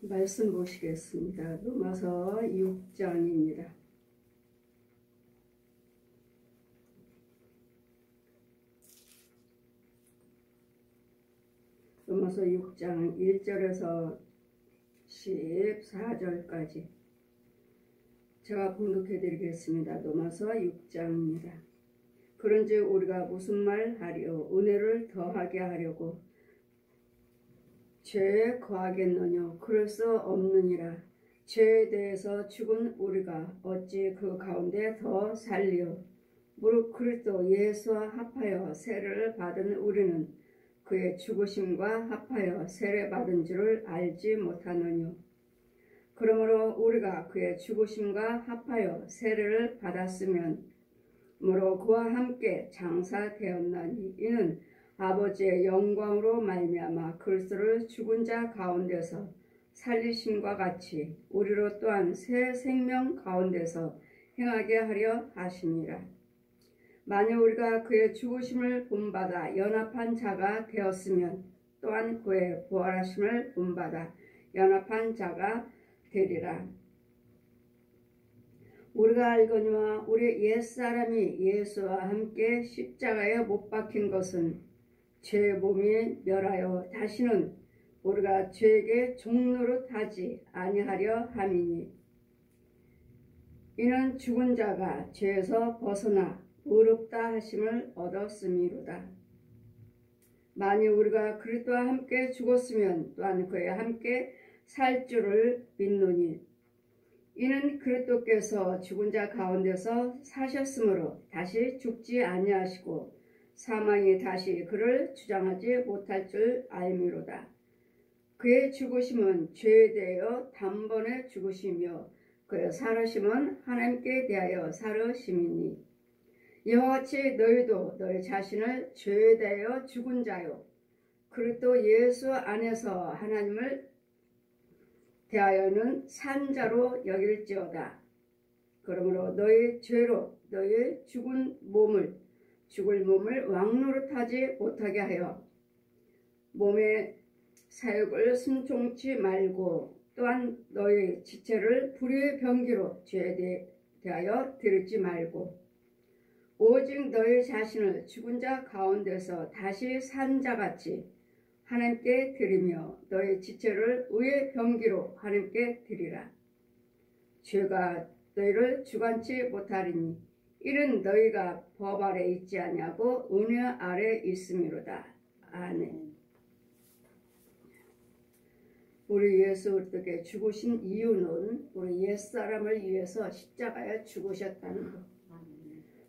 말씀 보시겠습니다. 로마서 6장입니다. 로마서 6장 1절에서 14절까지 제가 봉독해 드리겠습니다. 로마서 6장입니다. 그런즉 우리가 무슨 말 하리요? 은혜를 더하게 하려고 죄에 거하겠느냐? 그럴 수 없느니라. 죄에 대해서 죽은 우리가 어찌 그 가운데 더 살리요? 무릇 그리스도 예수와 합하여 세례를 받은 우리는 그의 죽으심과 합하여 세례 받은 줄을 알지 못하느뇨? 그러므로 우리가 그의 죽으심과 합하여 세례를 받았으면 무로 그와 함께 장사되었나니 이는 아버지의 영광으로 말미암아 그리스도를 죽은 자 가운데서 살리심과 같이 우리로 또한 새 생명 가운데서 행하게 하려 하심이라. 만일 우리가 그의 죽으심을 본받아 연합한 자가 되었으면 또한 그의 부활하심을 본받아 연합한 자가 되리라. 우리가 알거니와 우리 옛사람이 예수와 함께 십자가에 못 박힌 것은 죄의 몸이 멸하여 다시는 우리가 죄에게 종노릇하지 아니하려 함이니 이는 죽은 자가 죄에서 벗어나 의롭다 하심을 얻었음이로다. 만일 우리가 그리스도와 함께 죽었으면 또한 그와 함께 살 줄을 믿노니 이는 그리스도께서 죽은 자 가운데서 사셨으므로 다시 죽지 아니하시고 사망이 다시 그를 주장하지 못할 줄 알미로다. 그의 죽으심은 죄에 대하여 단번에 죽으시며 그의 살으심은 하나님께 대하여 살으심이니 이와 같이 너희도 너희 자신을 죄에 대하여 죽은 자요 그리스도 예수 안에서 하나님을 대하여는 산 자로 여길지어다. 그러므로 너희 죄로 너희 죽을 몸을 왕노릇하지 못하게 하여 몸의 사욕을 순종치 말고 또한 너희 지체를 불의의 병기로 죄에 대하여 드리지 말고 오직 너희 자신을 죽은 자 가운데서 다시 산 자같이 하나님께 드리며 너희 지체를 의의 병기로 하나님께 드리라. 죄가 너희를 주관치 못하리니 이는 너희가 법 아래 있지 아니하고 은혜 아래 있음이로다. 아멘. 우리 예수 그리스도께 죽으신 이유는 우리 옛사람을 위해서 십자가에 죽으셨다는 것.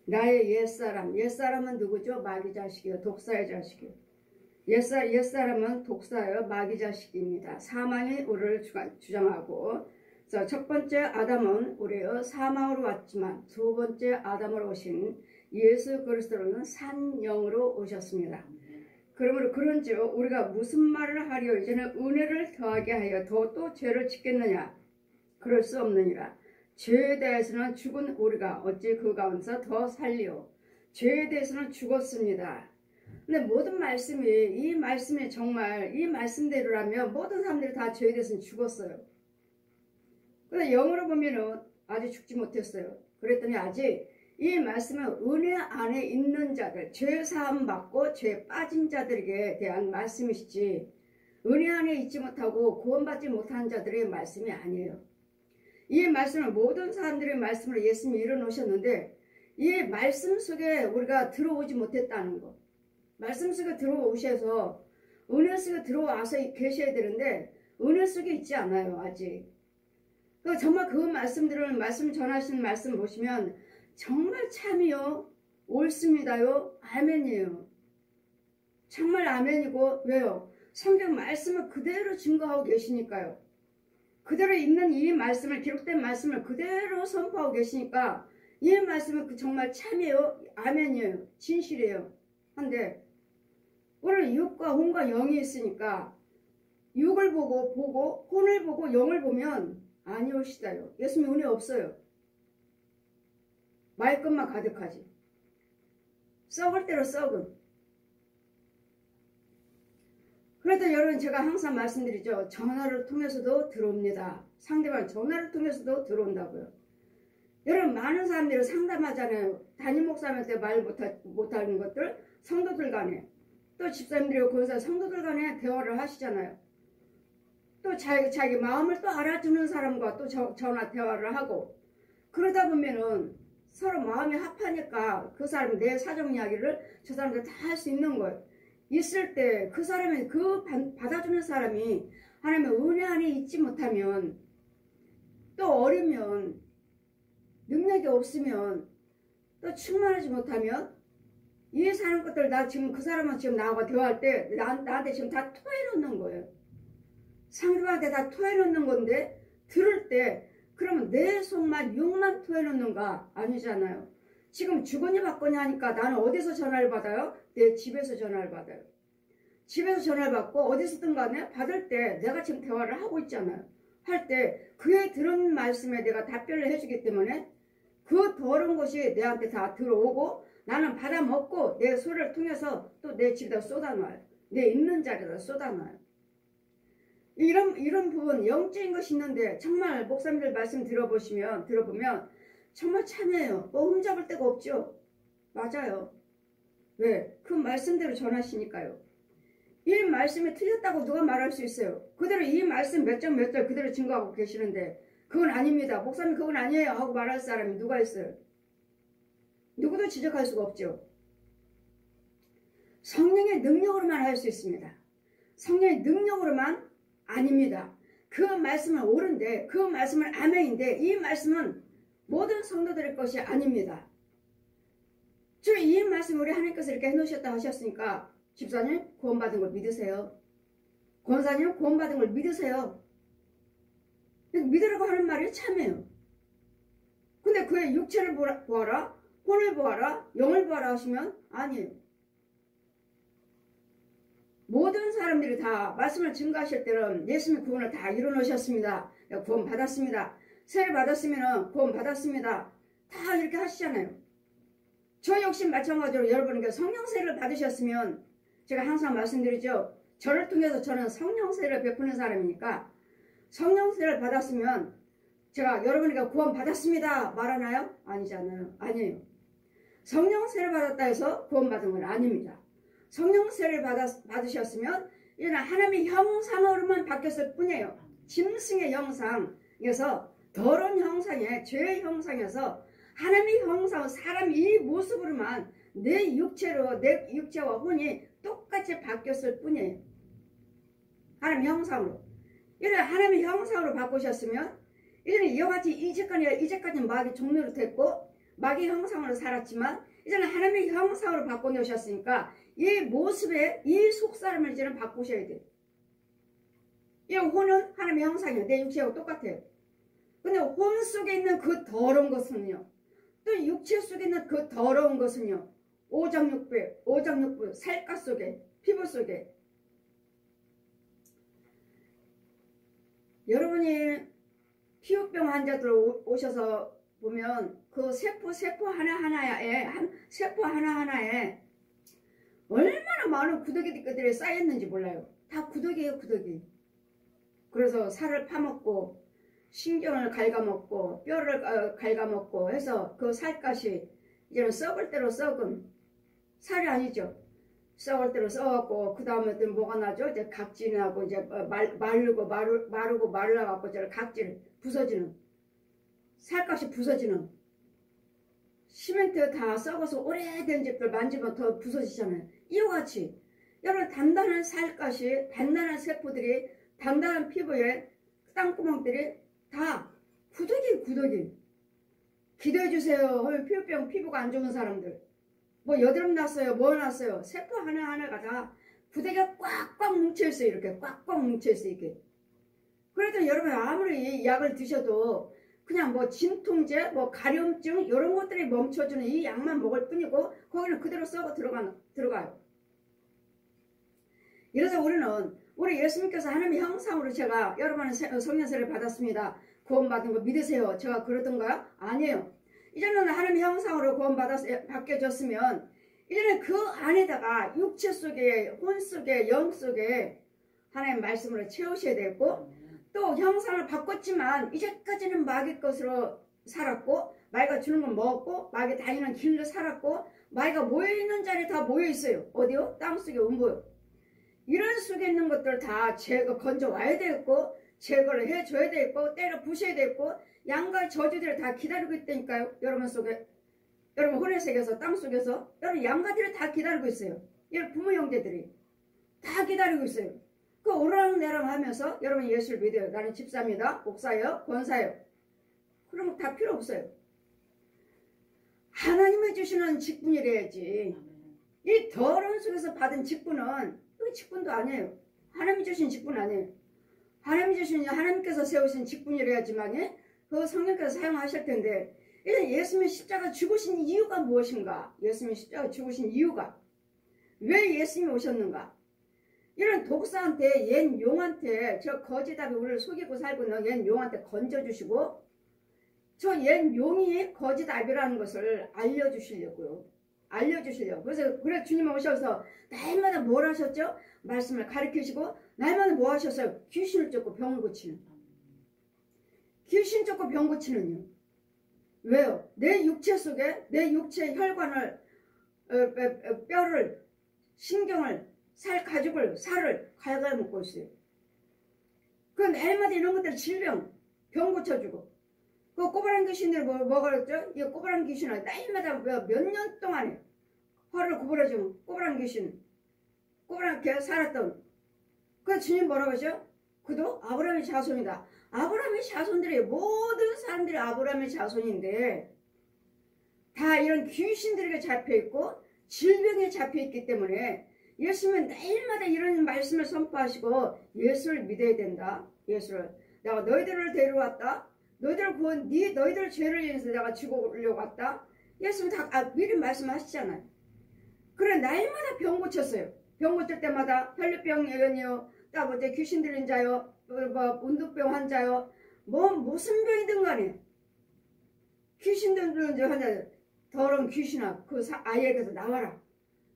나의 옛사람은 누구죠? 마귀 자식이요, 독사의 자식이요. 옛사람은 독사요, 마귀 자식입니다. 사망이 우리를 주장하고, 첫 번째 아담은 우리의 사망으로 왔지만 두 번째 아담으로 오신 예수 그리스도는 산 영으로 오셨습니다. 그러므로 그런즉 우리가 무슨 말을 하리요? 이제는 은혜를 더하게 하여 또 죄를 짓겠느냐? 그럴 수 없느니라. 죄에 대해서는 죽은 우리가 어찌 그 가운데서 더 살리요? 죄에 대해서는 죽었습니다. 근데 모든 이 말씀이 정말 이 말씀대로라면 모든 사람들이 다 죄에 대해서는 죽었어요. 근데 영어로 보면은 아직 죽지 못했어요. 그랬더니 아직 이 말씀은 은혜 안에 있는 자들, 죄 사함 받고 죄 빠진 자들에게 대한 말씀이시지 은혜 안에 있지 못하고 구원받지 못한 자들의 말씀이 아니에요. 이 말씀은 모든 사람들의 말씀으로 예수님이 이뤄놓으셨는데 이 말씀 속에 우리가 들어오지 못했다는 거. 말씀 속에 들어오셔서 은혜 속에 들어와서 계셔야 되는데 은혜 속에 있지 않아요. 아직. 정말 그 말씀 전하시는 말씀 보시면 정말 참이요, 옳습니다요, 아멘이에요. 정말 아멘이고 왜요? 성경 말씀을 그대로 증거하고 계시니까요. 그대로 있는 이 말씀을, 기록된 말씀을 그대로 선포하고 계시니까 이 말씀은 정말 참이에요, 아멘이에요, 진실이에요. 한데 오늘 육과 혼과 영이 있으니까 육을 보고 혼을 보고 영을 보면 아니오시다요. 예수님 은혜 없어요. 말끝만 가득하지. 썩을 대로 썩은. 그래도 여러분 제가 항상 말씀드리죠. 전화를 통해서도 들어옵니다. 상대방 전화를 통해서도 들어온다고요. 여러분 많은 사람들이 상담하잖아요. 담임 목사님한테 말 못하는 것들 성도들 간에 또 집사님들이 권사 성도들 간에 대화를 하시잖아요. 또 자기 마음을 또 알아주는 사람과 또 전화 대화를 하고 그러다 보면은 서로 마음이 합하니까 그 사람이 내 사정 이야기를 저 사람들 다 할 수 있는 거예요. 있을 때 그 사람이 받아주는 사람이 하나님의 은혜 안에 있지 못하면 또 어리면 능력이 없으면 또 충만하지 못하면 이 사람 것들 나 지금 그 사람은 지금 나하고 대화할 때 나한테 지금 다 토해놓는 거예요. 상대방한테 다 토해놓는 건데 들을 때 그러면 내 속만 욕만 토해놓는가? 아니잖아요. 지금 주거니 받거니 하니까 나는 어디서 전화를 받아요? 내 집에서 전화를 받아요. 집에서 전화를 받고 어디서든 간에 받을 때 내가 지금 대화를 하고 있잖아요. 할 때 그의 들은 말씀에 내가 답변을 해주기 때문에 그 더러운 것이 내한테 다 들어오고 나는 받아먹고 내 소리를 통해서 또 내 집에다 쏟아놔요. 내 있는 자리에다 쏟아놔요. 이런 부분 영적인 것이 있는데 정말 목사님들 말씀 들어보면 정말 참해요. 뭐 흠잡을 데가 없죠. 맞아요. 왜? 그 말씀대로 전하시니까요. 이 말씀이 틀렸다고 누가 말할 수 있어요. 그대로 이 말씀 몇 절 몇 절 그대로 증거하고 계시는데 그건 아닙니다. 목사님 그건 아니에요 하고 말할 사람이 누가 있어요. 누구도 지적할 수가 없죠. 성령의 능력으로만 할 수 있습니다. 성령의 능력으로만 아닙니다. 그 말씀은 옳은데 그 말씀은 아멘인데 이 말씀은 모든 성도들의 것이 아닙니다. 지금 이 말씀 우리 하나님께서 이렇게 해놓으셨다 하셨으니까 집사님 구원받은 걸 믿으세요. 권사님 구원받은 걸 믿으세요. 믿으라고 하는 말이 참해요. 근데 그의 육체를 보아라, 혼을 보아라, 영을 보아라 하시면 아니에요. 모든 사람들이 다 말씀을 증거하실 때는 예수님의 구원을 다 이뤄놓으셨습니다. 구원 받았습니다. 세례 받았으면 구원 받았습니다. 다 이렇게 하시잖아요. 저 역시 마찬가지로 여러분께 성령 세례를 받으셨으면 제가 항상 말씀드리죠. 저를 통해서 저는 성령 세례를 베푸는 사람이니까 성령 세례를 받았으면 제가 여러분에게 구원 받았습니다 말하나요? 아니잖아요. 아니에요. 성령 세례를 받았다 해서 구원 받은 건 아닙니다. 성령 세례를 받으셨으면 이는 하나님의 형상으로만 바뀌었을 뿐이에요. 짐승의 형상에서 더러운 형상에 죄의 형상에서 하나님의 형상 사람 이 모습으로만 내 육체와 혼이 똑같이 바뀌었을 뿐이에요. 하나님의 형상으로. 이런 하나님의 형상으로 바꾸셨으면 이제는 이와 같이 이제까지 마귀 종로로 됐고 마귀 형상으로 살았지만 이제는 하나님의 형상으로 바꿔놓으셨으니까 이 모습에 이 속사람을 이제는 바꾸셔야 돼요. 이 혼은 하나님의 형상이에요. 내 육체하고 똑같아요. 근데 혼 속에 있는 그 더러운 것은요. 또 육체 속에 있는 그 더러운 것은요. 오장육부, 살갗 속에, 피부 속에. 여러분이 피부병 환자들 오셔서 보면 그 세포 하나하나에 얼마나 많은 구더기들이 쌓였는지 몰라요. 다 구더기예요, 구더기. 그래서 살을 파먹고 신경을 갉아먹고 뼈를 갉아먹고 해서 그 살갗이 이제는 썩을 대로 썩은 살이 아니죠. 썩을 대로 썩었고 그 다음에 또 뭐가 나죠? 이제 각질이 나고 이제 마르고 말라갖고 이제 각질 부서지는 살갗이 부서지는 시멘트 다 썩어서 오래된 집들 만지면 더 부서지잖아요. 이와 같이 여러분 단단한 살갗이 단단한 세포들이 단단한 피부에 땅구멍들이 다 구더기 기도해 주세요. 피부병 피부가 안 좋은 사람들 뭐 여드름 났어요 뭐 났어요 세포 하나하나가 다 구더기가 꽉꽉 뭉쳐있어요. 이렇게 꽉꽉 뭉쳐있어요. 이렇게. 그래도 여러분 아무리 약을 드셔도 그냥 뭐 진통제 뭐 가려움증 이런 것들이 멈춰주는 이 약만 먹을 뿐이고 거기는 그대로 썩어 들어가요. 이래서 우리 예수님께서 하나님의 형상으로 제가 여러분은 성령 세례를 받았습니다. 구원받은 거 믿으세요. 제가 그러던가요? 아니에요. 이제는 하나님의 형상으로 바뀌어졌으면 이제는 그 안에다가 육체 속에 혼 속에 영 속에 하나님 말씀으로 채우셔야 되고, 또 형상을 바꿨지만 이제까지는 마귀 것으로 살았고, 마귀가 주는 건 먹었고, 마귀 다니는 길로 살았고, 마귀가 모여있는 자리에 다 모여있어요. 어디요? 땅속에 음보요. 이런 속에 있는 것들 다 건져 와야 되겠고, 제거를 해줘야 되겠고, 때려 부셔야 되겠고, 양과 저주들을 다 기다리고 있다니까요. 여러분 속에, 여러분 혼외색에서, 땅속에서, 여러분 양가들이 다 기다리고 있어요. 여러분 부모 형제들이 다 기다리고 있어요. 그 오르락내락 하면서 여러분 예수를 믿어요. 나는 집사입니다. 목사예요. 권사예요. 그러면 다 필요 없어요. 하나님이 주시는 직분이래야지. 이 더러운 속에서 받은 직분은 이 직분도 아니에요. 하나님이 주신 직분 아니에요. 하나님께서 세우신 직분이래야지만 그 성령께서 사용하실 텐데, 예수님의 십자가 죽으신 이유가 무엇인가? 예수님의 십자가 죽으신 이유가 왜 예수님이 오셨는가? 이런 독사한테, 옛 용한테, 저 거지답이 우리를 속이고 살고 있는 옛 용한테 건져주시고, 저 옛 용이 거지답이라는 것을 알려주시려고요. 그래서 주님 오셔서 날마다 뭘 하셨죠? 말씀을 가르치시고, 날마다 뭐 하셨어요? 귀신을 쫓고 병을 고치는. 귀신 쫓고 병 고치는요. 왜요? 내 육체 속에, 내 육체의 혈관을, 뼈를, 신경을, 가죽을, 살을 갉아먹고 있어요. 그 날마다 이런 것들 질병, 병 고쳐주고. 그 꼬바란 귀신들이 뭐가 그랬죠? 이 꼬바란 귀신은 날마다 몇 년 동안에 허를 구부러주면 꼬바란 귀신, 꼬바란 개 살았던. 그 주님 뭐라고 하죠? 그도 아브라함의 자손이다. 아브라함의 자손들이, 모든 사람들이 아브라함의 자손인데 다 이런 귀신들에게 잡혀있고 질병에 잡혀있기 때문에 예수님은 날마다 이런 말씀을 선포하시고, 예수를 믿어야 된다. 예수를. 내가 너희들을 데려왔다. 너희들을 구원, 너희들 죄를 인해서 내가 죽으려고 왔다. 예수는 다 미리 말씀하시잖아요. 그래 날마다 병 고쳤어요. 병 고칠 때마다 혈류병 예언이요, 따보제 귀신 들린 자요, 문득병 환자요, 무슨 병이든 간에 귀신 들린 자 환자, 더러운 귀신아 그 아이에게서 나와라.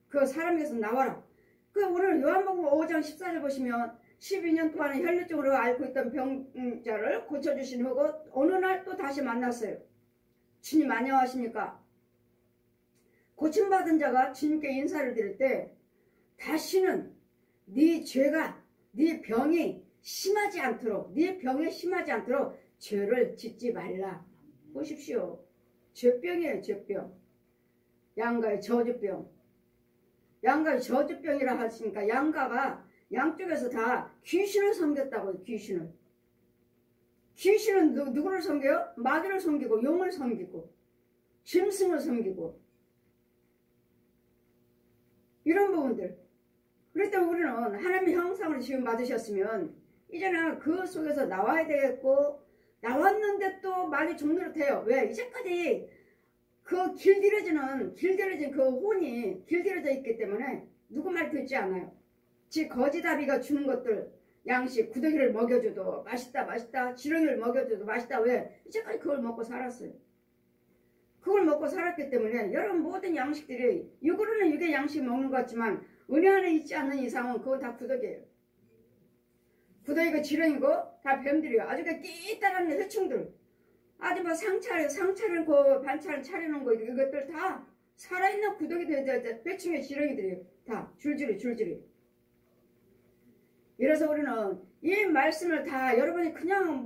그 사람에게서 나와라. 그 오늘 요한복음 5장 14절 보시면 12년 동안 혈류증으로 앓고 있던 병자를 고쳐주신 후고 어느 날 또 다시 만났어요. 주님 안녕하십니까? 고침받은 자가 주님께 인사를 드릴 때 다시는 네 죄가, 네 병이 심하지 않도록, 네 병이 심하지 않도록 죄를 짓지 말라. 보십시오. 죄병이에요. 죄병. 양가의 저주병. 양가의 저주병이라 하시니까 양가가 양쪽에서 다 귀신을 섬겼다고요. 귀신은 누구를 섬겨요? 마귀를 섬기고 용을 섬기고 짐승을 섬기고 이런 부분들. 그럴 때 우리는 하나님의 형상으로 지금 받으셨으면 이제는 그 속에서 나와야 되겠고, 나왔는데 또 마귀 종노릇 해요. 왜? 이제까지 그 길들여진 그 혼이 길들여져 있기 때문에 누구 말 듣지 않아요. 지 거지다비가 주는 것들, 양식, 구더기를 먹여줘도 맛있다, 지렁이를 먹여줘도 맛있다. 왜? 이제까지 그걸 먹고 살았어요. 그걸 먹고 살았기 때문에 여러분 모든 양식들이 육으로는 육의 양식 먹는 것 같지만 은혜 안에 있지 않는 이상은 그건 다 구더기예요. 구더기가 지렁이고 다 뱀들이에요. 아주 끼따란 해충들. 아주 뭐 상차를 그 반찬을 차려놓은 거 이것들 다 살아있는 구더기들, 해충의 지렁이들이에요. 다 줄줄이. 이래서 우리는 이 말씀을 다 여러분이 그냥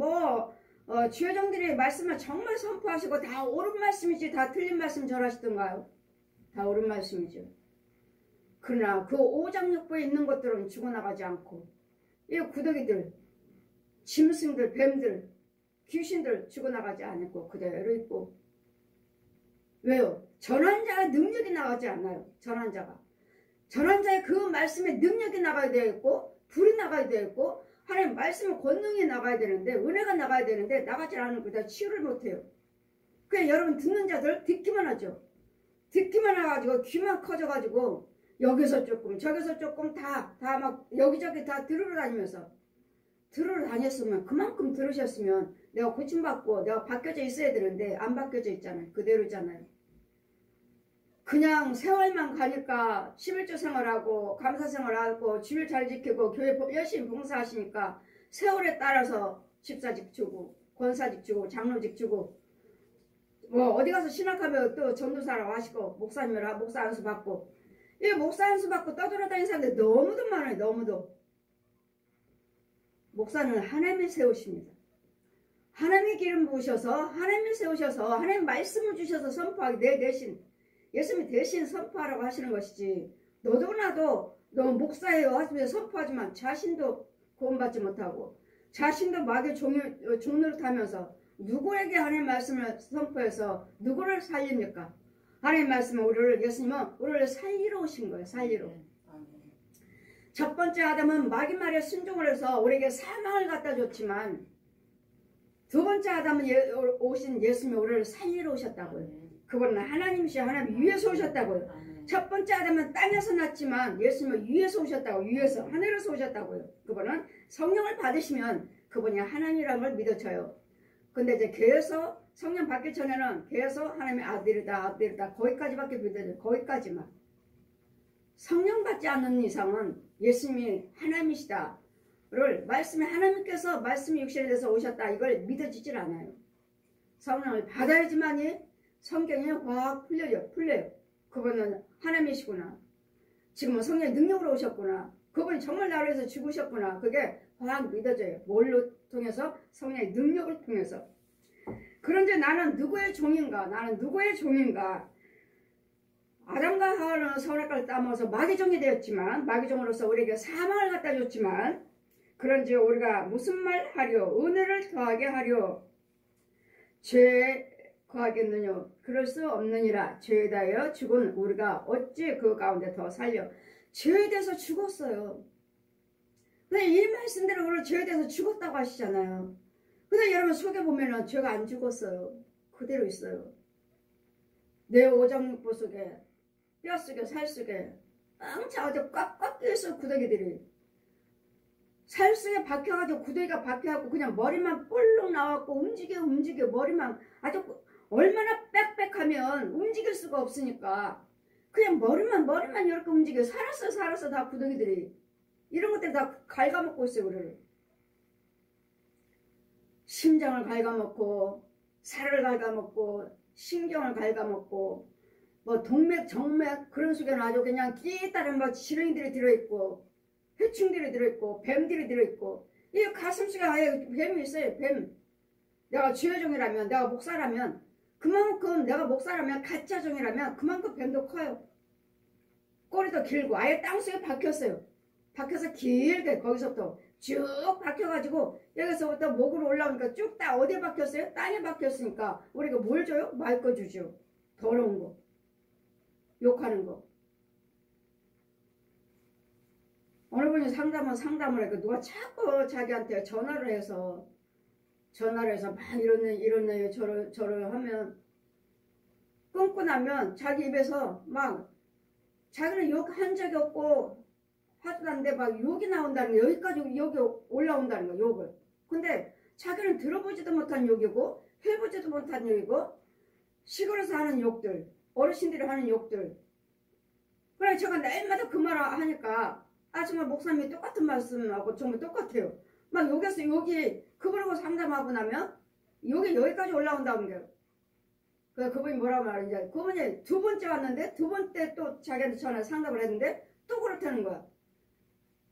주여정들이 말씀을 정말 선포하시고 다 옳은 말씀이지 다 틀린 말씀 전하시던가요? 다 옳은 말씀이죠. 그러나 그 오장육부에 있는 것들은 죽어나가지 않고 이 구더기들, 짐승들, 뱀들, 귀신들 죽어나가지 않고 그대로 있고. 왜요? 전환자의 능력이 나가지 않아요. 전환자의 그 말씀의 능력이 나가야 되겠고, 불이 나가야 되겠고, 하나님 말씀의 권능이 나가야 되는데, 은혜가 나가야 되는데 나가지 않으면 그다 치유를 못해요. 그냥 여러분 듣는 자들 듣기만 하죠. 듣기만 해가지고 귀만 커져가지고 여기서 조금 저기서 조금 다 막 여기저기 다 들으러 다녔으면 그만큼 들으셨으면 내가 고침받고 내가 바뀌어져 있어야 되는데 안 바뀌어져 있잖아요. 그대로잖아요. 그냥 세월만 가니까 11조 생활하고 감사 생활하고 주일 잘 지키고 교회 열심히 봉사하시니까 세월에 따라서 집사직 주고 권사직 주고 장로직 주고 뭐 어디 가서 신학하면 또 전도사라고 하시고 목사님이라 목사 안수 받고 이 목사 안수 받고 떠돌아다니는 사람들 너무도 많아요. 너무도. 목사는 하나님이 세우십니다. 하나님이 기름 부으셔서 하나님이 세우셔서 하나님 말씀을 주셔서 선포하기 내 대신 예수님이 대신 선포하라고 하시는 것이지 너도 나도 너 목사예요 하시면서 선포하지만 자신도 구원받지 못하고 자신도 마귀의 종로를 타면서 누구에게 하나님 말씀을 선포해서 누구를 살립니까? 하나님 말씀은 예수님은 우리를 살리러 오신 거예요. 살리러. 첫 번째 아담은 마귀 말에 순종을 해서 우리에게 사망을 갖다 줬지만 두 번째 아담은 오신 예수님이 우리를 살리러 오셨다고요. 그분은 하나님이시여 하나님 위에서 오셨다고요. 첫 번째 아담은 땅에서 났지만 예수님은 위에서 오셨다고 위에서 하늘에서 오셨다고요. 그분은 성령을 받으시면 그분이 하나님이라는 걸 믿어져요. 근데 이제 교회에서 성령 받기 전에는 교회에서 하나님의 아들이다 거기까지밖에 믿어져요. 거기까지만. 성령 받지 않는 이상은 예수님이 하나님이시다를 말씀에 하나님께서 말씀이 육신에 대해서 오셨다 이걸 믿어지질 않아요. 성령을 받아야지만이 성경이 확 풀려요. 그분은 하나님이시구나. 지금은 성령의 능력으로 오셨구나. 그분이 정말 나를 위해서 죽으셨구나. 그게 확 믿어져요. 뭘로 통해서? 성령의 능력을 통해서. 그런데 나는 누구의 종인가? 아담과 하와는 선악과를 따먹어서 마귀종이 되었지만 마귀종으로서 우리에게 사망을 갖다 줬지만 그런지 우리가 무슨 말 하려? 은혜를 더하게 하려? 죄 거하겠느냐? 그럴 수 없느니라. 죄에 대하여 죽은 우리가 어찌 그 가운데 더 살려? 죄에 대해서 죽었어요. 근데 이 말씀대로 우리 죄에 대해서 죽었다고 하시잖아요. 근데 여러분 속에 보면은 죄가 안 죽었어요. 그대로 있어요. 내 오장육부 속에 뼈 속에 살 속에 엉차 어디 꽉꽉 끼어있어 구더기들이. 살 속에 박혀가지고 구더기가 박혀갖고 그냥 머리만 볼록 나왔고 움직여 머리만 아주 얼마나 빽빽하면 움직일 수가 없으니까 그냥 머리만 이렇게 움직여. 살았어 다 구더기들이. 이런 것들이 다 갉아먹고 있어요 우리를. 심장을 갉아먹고 살을 갉아먹고 신경을 갉아먹고 뭐 동맥 정맥 그런 속에는 아주 그냥 끼따른 뭐 지렁이들이 들어있고 해충들이 들어있고 뱀들이 들어있고 이 가슴속에 아예 뱀이 있어요. 뱀. 내가 주여종이라면 내가 목사라면 그만큼 내가 목사라면 가짜종이라면 그만큼 뱀도 커요. 꼬리도 길고 아예 땅속에 박혔어요. 박혀서 길게 거기서부터 쭉 박혀가지고 여기서부터 목으로 올라오니까 쭉 다 어디에 박혔어요? 땅에 박혔으니까 우리가 뭘 줘요? 말 거 주죠. 더러운 거. 욕하는 거. 어느 분이 상담을 하니까 누가 자꾸 자기한테 전화를 해서 막 이러네 저를 하면 끊고 나면 자기 입에서 막 자기는 욕한 적이 없고 하도 않는데 막 욕이 나온다는 거. 여기까지 욕이 올라온다는 거. 욕을. 근데 자기는 들어보지도 못한 욕이고 해보지도 못한 욕이고 시골에서 하는 욕들 어르신들이 하는 욕들. 그래 제가 날마다 그 말 하니까 정말 목사님이 똑같은 말씀하고 정말 똑같아요. 막 욕에서 욕이 그분하고 상담하고 나면 욕이 여기까지 올라온다는 거예요. 그래서 그분이 뭐라고 말하는지 그분이 두 번째 왔는데 두 번째 또 자기한테 전화 상담을 했는데 또 그렇다는 거야.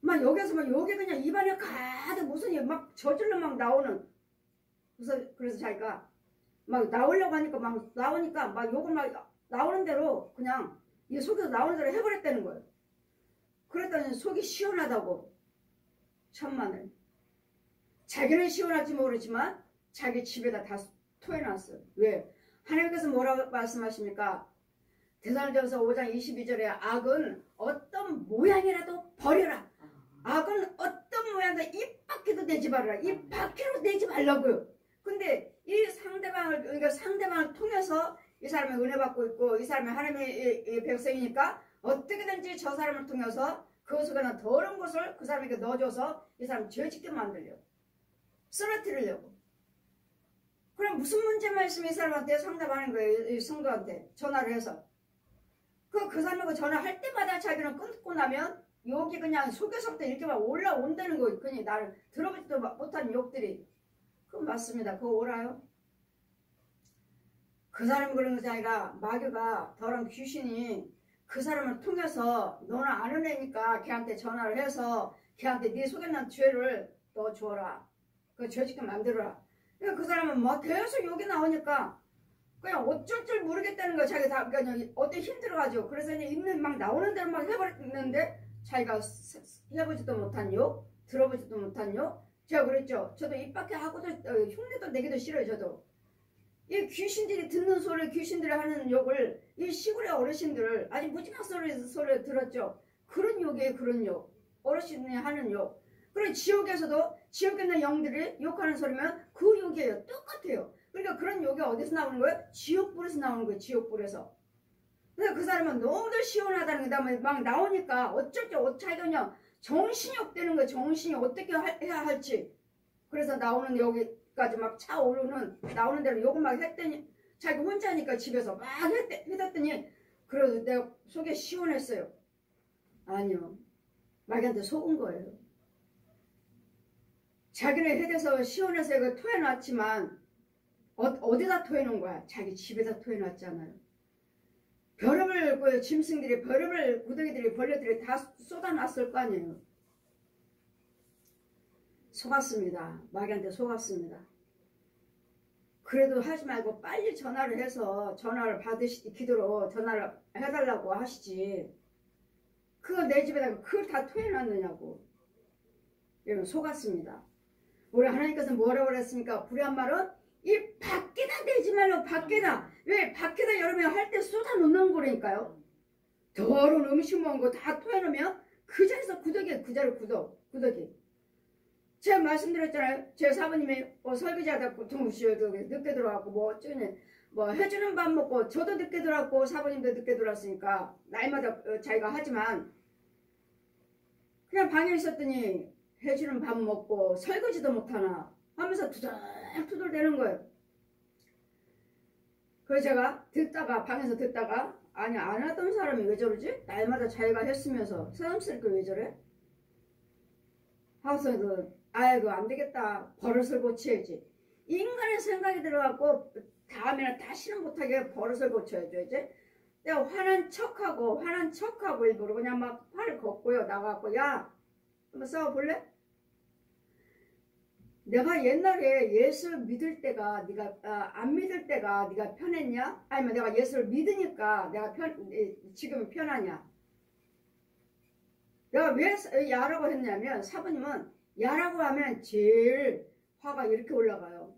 막 여기서 막 욕이 그냥 입안에 가득 무슨 막 저절로 막 나오는. 그래서 자기가 막 나오려고 하니까 막 나오니까 막 욕을 막 나오는 대로 그냥 이 속에서 나오는 대로 해버렸다는 거예요. 그랬더니 속이 시원하다고. 천만을. 자기는 시원할지 모르지만 자기 집에다 다 토해놨어요. 왜? 하나님께서 뭐라고 말씀하십니까? 데살로니가서 5장 22절에 악은 어떤 모양이라도 버려라. 악은 어떤 모양도 입 밖에도 내지 말아라. 입 밖으로 내지 말라고요. 근데 이 상대방을 통해서 이 사람이 은혜 받고 있고 이 사람이 하나님의 백성이니까 어떻게든지 저 사람을 통해서 그 속에는 더러운 것을 그 사람에게 넣어줘서 이 사람 죄짓게 만들려고 쓰러뜨리려고. 그럼 무슨 문제 말씀이 이 사람한테 상담하는 거예요. 이 성도한테 전화를 해서 그 사람하고 전화할 때마다 자기는 끊고 나면 욕이 그냥 속에서부터 이렇게 막 올라온다는 거. 그냥 나를 들어보지도 못한 욕들이. 그건 맞습니다. 그거 옳아요. 그 사람 그런 것이 아니라 마귀가 더러운 귀신이 그 사람을 통해서 너는 아는 애니까 걔한테 전화를 해서 걔한테 네 속에 난 죄를 너 줘라. 그 죄짓게 만들어라. 그러니까 그 사람은 막 계속 욕이 나오니까 그냥 어쩔 줄 모르겠다는 거야. 자기가 다 그냥 어때 힘들어가지고. 그래서 이제 있는 막 나오는 대로 막 해버렸는데 자기가 해보지도 못한 욕, 들어보지도 못한 욕. 제가 그랬죠. 저도 입 밖에 하고도 흉내도 내기도 싫어요. 저도. 이 귀신들이 듣는 소리, 귀신들이 하는 욕을 이 시골의 어르신들 아주 무지막 소리 들었죠. 그런 욕이에요. 그런 욕. 어르신이 하는 욕. 그리고 지옥에서도 지옥에 있는 영들이 욕하는 소리면 그 욕이에요. 똑같아요. 그러니까 그런 욕이 어디서 나오는 거예요? 지옥불에서 나오는 거예요. 지옥불에서. 근데 그 사람은 너무들 시원하다는 게 다음에 막 나오니까 어쩔 줄 자기가 그냥 정신이 없다는 거예요. 정신이 어떻게 해야 할지. 그래서 나오는 여기까지 막 차오르는 나오는 대로 욕을 막 했더니 자기 혼자니까 집에서 막 해댔더니 그래도 내가 속에 시원했어요. 아니요. 마귀한테 속은 거예요. 자기는 해대서 시원해서 이거 토해놨지만 어디다 토해놓은 거야? 자기 집에다 토해놨잖아요. 별의별 그 짐승들이 별의별 구더기들이 벌레들이 다 쏟아놨을 거 아니에요. 속았습니다. 마귀한테 속았습니다. 그래도 하지 말고 빨리 전화를 해서 전화를 받으시지 기도로 전화를 해달라고 하시지. 그거 내 집에다가 그걸 다 토해놨느냐고. 여러분 속았습니다. 우리 하나님께서 뭐라고 그랬습니까? 불의한 말은 이 밖에다 내지 말고 밖에다. 왜? 밖에다 여름에 할 때 쏟아 놓는 거라니까요. 더러운 음식 먹은 거 다 토해놓으면 그 자리에서 구더기에 그 자리 구더기. 제가 말씀드렸잖아요. 제 사부님이 설거지하다 보통 늦게 들어왔고 뭐 어쩌니 뭐 해주는 밥 먹고 저도 늦게 들어왔고 사부님도 늦게 들어왔으니까 날마다 자기가 하지만 그냥 방에 있었더니 해주는 밥 먹고 설거지도 못하나 하면서 투덜투덜 대는 거예요. 그래서 제가 방에서 듣다가 아니 안 하던 사람이 왜 저러지? 날마다 자기가 했으면서 새삼스럽게 왜 저래? 하고서 아이고 안 되겠다. 버릇을 고쳐야지. 인간의 생각이 들어갖고 다음에는 다시는 못하게 버릇을 고쳐야지. 내가 화난 척하고 일부러 그냥 막 팔을 걷고요. 나가고 야 한번 싸워볼래? 내가 옛날에 예수를 믿을 때가 네가 안 믿을 때가 네가 편했냐? 아니면 내가 예수를 믿으니까 내가 지금 편하냐? 내가 왜 야라고 했냐면 사부님은 야라고 하면 제일 화가 이렇게 올라가요.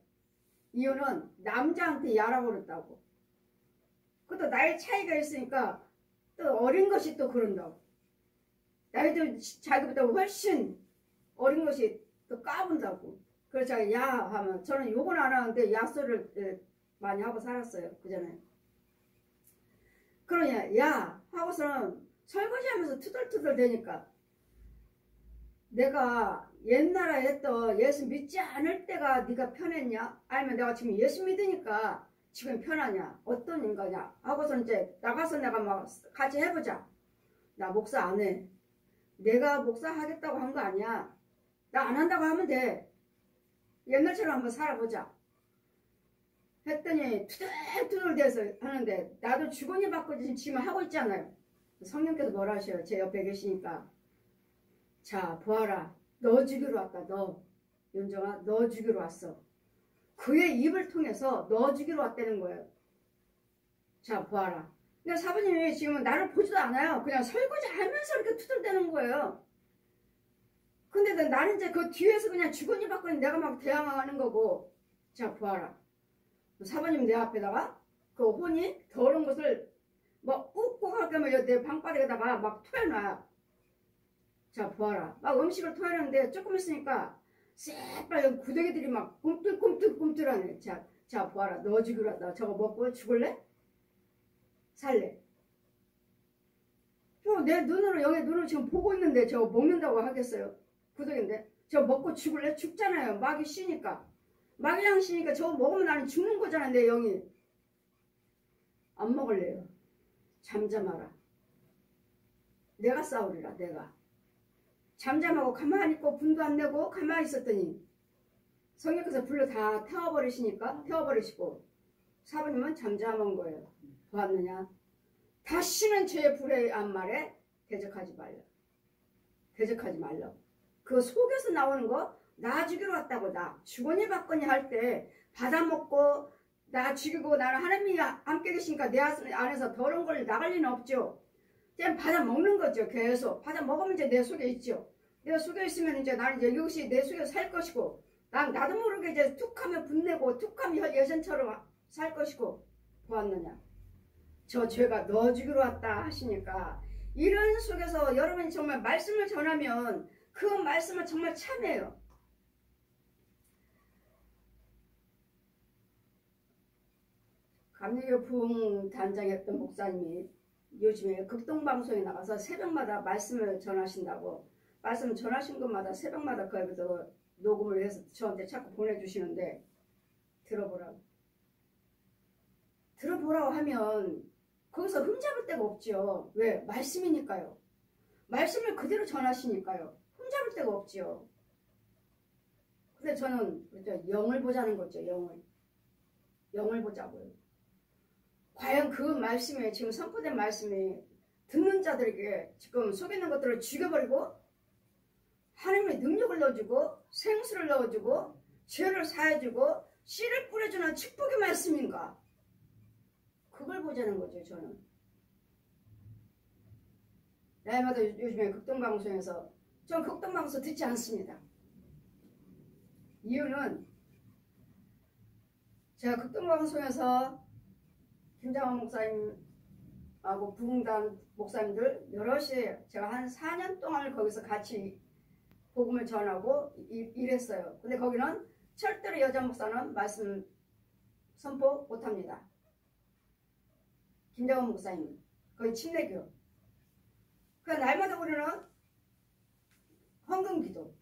이유는 남자한테 야라고 그랬다고. 그것도 나이 차이가 있으니까 또 어린 것이 또 그런다고. 나이도 자기보다 훨씬 어린 것이 또 까분다고. 그래서 제가 야 하면 저는 욕은 안 하는데 야 소리를 많이 하고 살았어요. 그전에. 그러냐 야 하고서는 설거지하면서 투덜투덜 대니까 내가 옛날에 했던 예수 믿지 않을 때가 네가 편했냐? 아니면 내가 지금 예수 믿으니까 지금 편하냐? 어떤 인가냐? 하고서 이제 나가서 내가 막 같이 해보자. 나 목사 안 해. 내가 목사 하겠다고 한 거 아니야. 나 안 한다고 하면 돼. 옛날처럼 한번 살아보자. 했더니 투덜투덜 대서 하는데 나도 주거니 받고 지금 하고 있잖아요. 성령께서 뭐라 하셔요? 제 옆에 계시니까. 자 보아라. 너 주기로 왔다. 너 윤정아 너 주기로 왔어. 그의 입을 통해서 너 주기로 왔다는 거예요. 자 보아라. 근데 사부님이 지금은 나를 보지도 않아요. 그냥 설거지 하면서 이렇게 투덜대는 거예요. 근데 나는 이제 그 뒤에서 그냥 주거니 받고는 내가 막 대항하는 거고. 자 보아라. 사부님 내 앞에다가 그 혼이 더러운 것을 막 웃고 가면 내 방바닥에다가 막 토해놔. 자 보아라. 막 음식을 토해놨는데 조금 있으니까 새빨간 구더기들이 막 꿈틀꿈틀하네. 자 보아라. 너 주기로 왔다. 저거 먹고 죽을래? 살래? 내 눈으로 영의 눈으로 지금 보고 있는데 저거 먹는다고 하겠어요? 구더기인데 저거 먹고 죽을래? 죽잖아요. 마귀 쉬니까. 마귀랑 쉬니까 저거 먹으면 나는 죽는 거잖아. 내 영이. 안 먹을래요. 잠잠하라. 내가 싸우리라. 내가 잠잠하고 가만히 있고 분도 안 내고 가만히 있었더니 성령께서 불로 다 태워버리시고 사부님은 잠잠한 거예요. 보았느냐? 다시는 제 불의 암말에 대적하지 말라. 대적하지 말라. 그 속에서 나오는 거 나 죽이러 왔다고 나 주거니 받거니 할 때 받아먹고 나 죽이고 나는 하나님이 함께 계시니까 내 안에서 더러운 걸 나갈 리는 없죠. 그냥 받아먹는 거죠. 계속 받아먹으면 이제 내 속에 있죠. 내 속에 있으면 이제 나는 이제 이것이 내 속에 살 것이고 나도 모르게 이제 툭하면 분내고 툭하면 예전처럼 살 것이고 보았느냐. 저 죄가 너 죽이러 왔다 하시니까 이런 속에서 여러분이 정말 말씀을 전하면 그 말씀은 정말 참해요. 감리교 부흥단장이었던 목사님이 요즘에 극동방송에 나가서 새벽마다 말씀을 전하신다고 말씀 전하신 것마다 새벽마다 거기서 녹음을 해서 저한테 자꾸 보내주시는데 들어보라고 하면 거기서 흠잡을 데가 없죠. 왜? 말씀이니까요. 말씀을 그대로 전하시니까요. 흠잡을 데가 없죠. 근데 저는 그렇죠. 영을 보자는 거죠. 영을 보자고요. 과연 그 말씀에 지금 선포된 말씀이 듣는 자들에게 지금 속에 있는 것들을 죽여버리고 하나님의 능력을 넣어주고 생수를 넣어주고 죄를 사해주고 씨를 뿌려주는 축복의 말씀인가? 그걸 보자는 거죠. 저는 날마다 요즘에 극동방송에서 전 극동방송 듣지 않습니다. 이유는 제가 극동방송에서 김장원 목사님하고 부흥단 목사님들 여럿이 제가 한 4년 동안 거기서 같이 복음을 전하고 일했어요. 근데 거기는 절대로 여자 목사는 말씀 선포 못합니다. 김장원 목사님 거기 침례교. 그러니까 날마다 우리는 헌금기도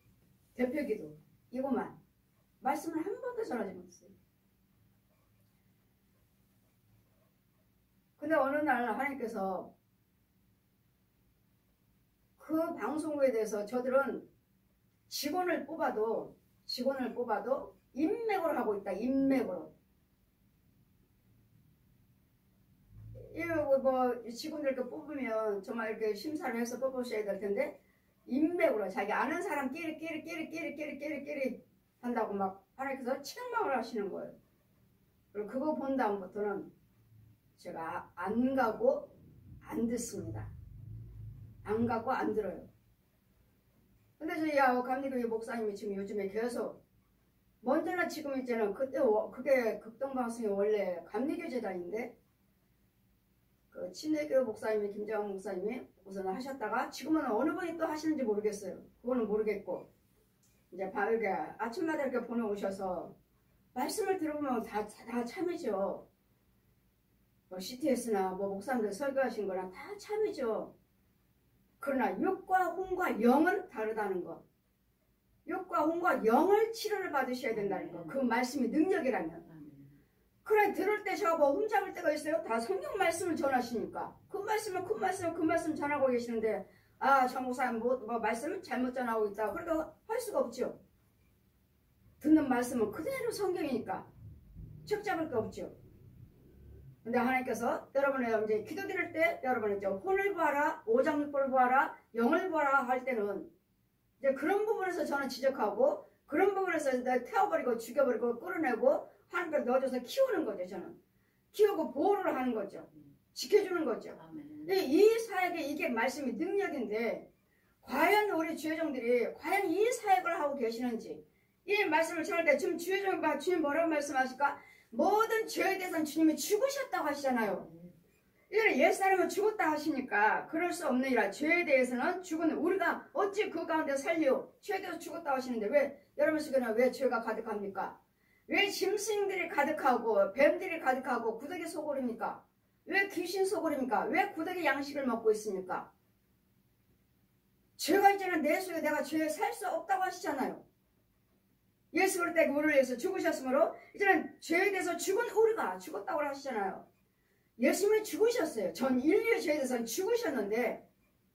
대표기도 이것만 말씀을 한 번도 전하지 못했어요. 근데 어느 날 하나님께서 그 방송국에 대해서 저들은 직원을 뽑아도 인맥으로 하고 있다. 인맥으로. 이거 뭐 직원들 이렇게 뽑으면 정말 이렇게 심사를 해서 뽑으셔야 될 텐데 인맥으로 자기 아는 사람끼리 한다고 막 하나님께서 책망을 하시는 거예요. 그리고 그거 본 다음부터는 제가 안 가고 안 듣습니다. 안 가고 안 들어요. 근데 저희 감리교 목사님이 지금 요즘에 계속 먼저는 지금 이제는 그때 그게 극동방송이 원래 감리교 재단인데 그 침례교 목사님이 김장원 목사님이 우선 하셨다가 지금은 어느 분이 또 하시는지 모르겠어요. 그거는 모르겠고 이제 이렇게 아침마다 이렇게 보내오셔서 말씀을 들어보면 다 참이죠. 뭐 CTS나 뭐 목사님들 설교하신 거랑 다 참이죠. 그러나 육과 혼과 영은 다르다는 거. 육과 혼과 영을 치료를 받으셔야 된다는 거. 그 말씀이 능력이라면. 그래 들을 때 제가 뭐 흠잡을 때가 있어요? 다 성경 말씀을 전하시니까. 그 말씀 전하고 계시는데 저 목사님 뭐 말씀 잘못 전하고 있다. 그러니까 할 수가 없죠. 듣는 말씀은 그대로 성경이니까 척 잡을 게 없죠. 근데 하나님께서 여러분의 이제 기도 드릴 때 여러분의 이제 혼을 보아라, 오장육부를 보아라, 영을 보아라 할 때는 이제 그런 부분에서 저는 지적하고 그런 부분에서 태워버리고 죽여버리고 끌어내고 하나님께서 넣어줘서 키우는 거죠. 저는 키우고 보호를 하는 거죠. 지켜주는 거죠. 이 사역에 이게 말씀이 능력인데 과연 우리 주여종들이 과연 이 사역을 하고 계시는지 이 말씀을 전할 때 지금 주여종 주님 뭐라고 말씀하실까? 모든 죄에 대해서는 주님이 죽으셨다고 하시잖아요. 이거는 옛사람은 죽었다 하시니까 그럴 수 없느니라. 죄에 대해서는 죽은 우리가 어찌 그 가운데 살리오. 죄에 대해서 죽었다 하시는데 왜 여러분 속에는 왜 죄가 가득합니까? 왜 짐승들이 가득하고 뱀들이 가득하고 구더기 소굴입니까? 왜 귀신 소굴입니까? 왜 구더기 양식을 먹고 있습니까? 죄가 이제는 내 속에 내가 죄에 살 수 없다고 하시잖아요. 예수 그럴 때 우리를 위해서 죽으셨으므로 이제는 죄에 대해서 죽은 우리가 죽었다고 하시잖아요. 예수님이 죽으셨어요. 전 인류의 죄에 대해서는 죽으셨는데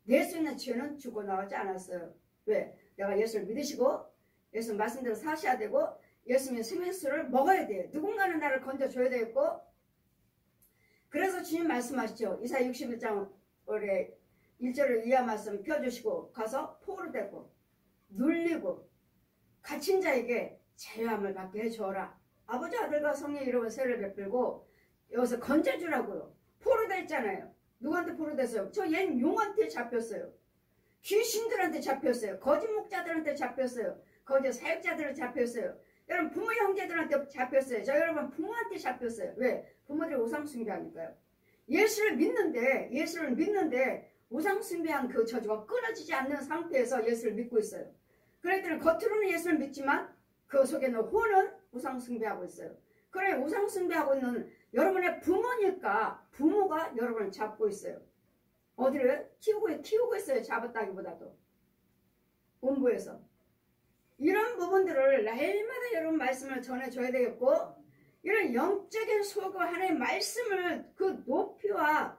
낼 수 있는 죄는 주고 나오지 않았어요. 왜? 내가 예수를 믿으시고 예수 말씀대로 사셔야 되고 예수님의 생명수를 먹어야 돼요. 누군가는 나를 건져줘야 되겠고, 그래서 주님 말씀하시죠. 이사야 61장 올해 1절을 이하 말씀 펴주시고 가서 포로되고 눌리고 갇힌 자에게 자유함을 받게 해주어라. 아버지 아들과 성령 이름으로 세를 베풀고 여기서 건져주라고요. 포로돼 있잖아요. 누구한테 포로됐어요? 저 옛 용한테 잡혔어요. 귀신들한테 잡혔어요. 거짓 목자들한테 잡혔어요. 거짓 사역자들한테 잡혔어요. 여러분 부모 형제들한테 잡혔어요. 저 여러분 부모한테 잡혔어요. 왜? 부모들이 우상숭배하니까요. 예수를 믿는데 우상숭배한 그 저주가 끊어지지 않는 상태에서 예수를 믿고 있어요. 그랬더니 겉으로는 예수를 믿지만 그 속에는 혼은 우상숭배하고 있어요. 그래 우상숭배하고 있는 여러분의 부모니까 부모가 여러분을 잡고 있어요. 어디를? 키우고 있어요. 잡았다기보다도. 본부에서. 이런 부분들을 날마다 여러분 말씀을 전해줘야 되겠고, 이런 영적인 소교 하나의 말씀을 그 높이와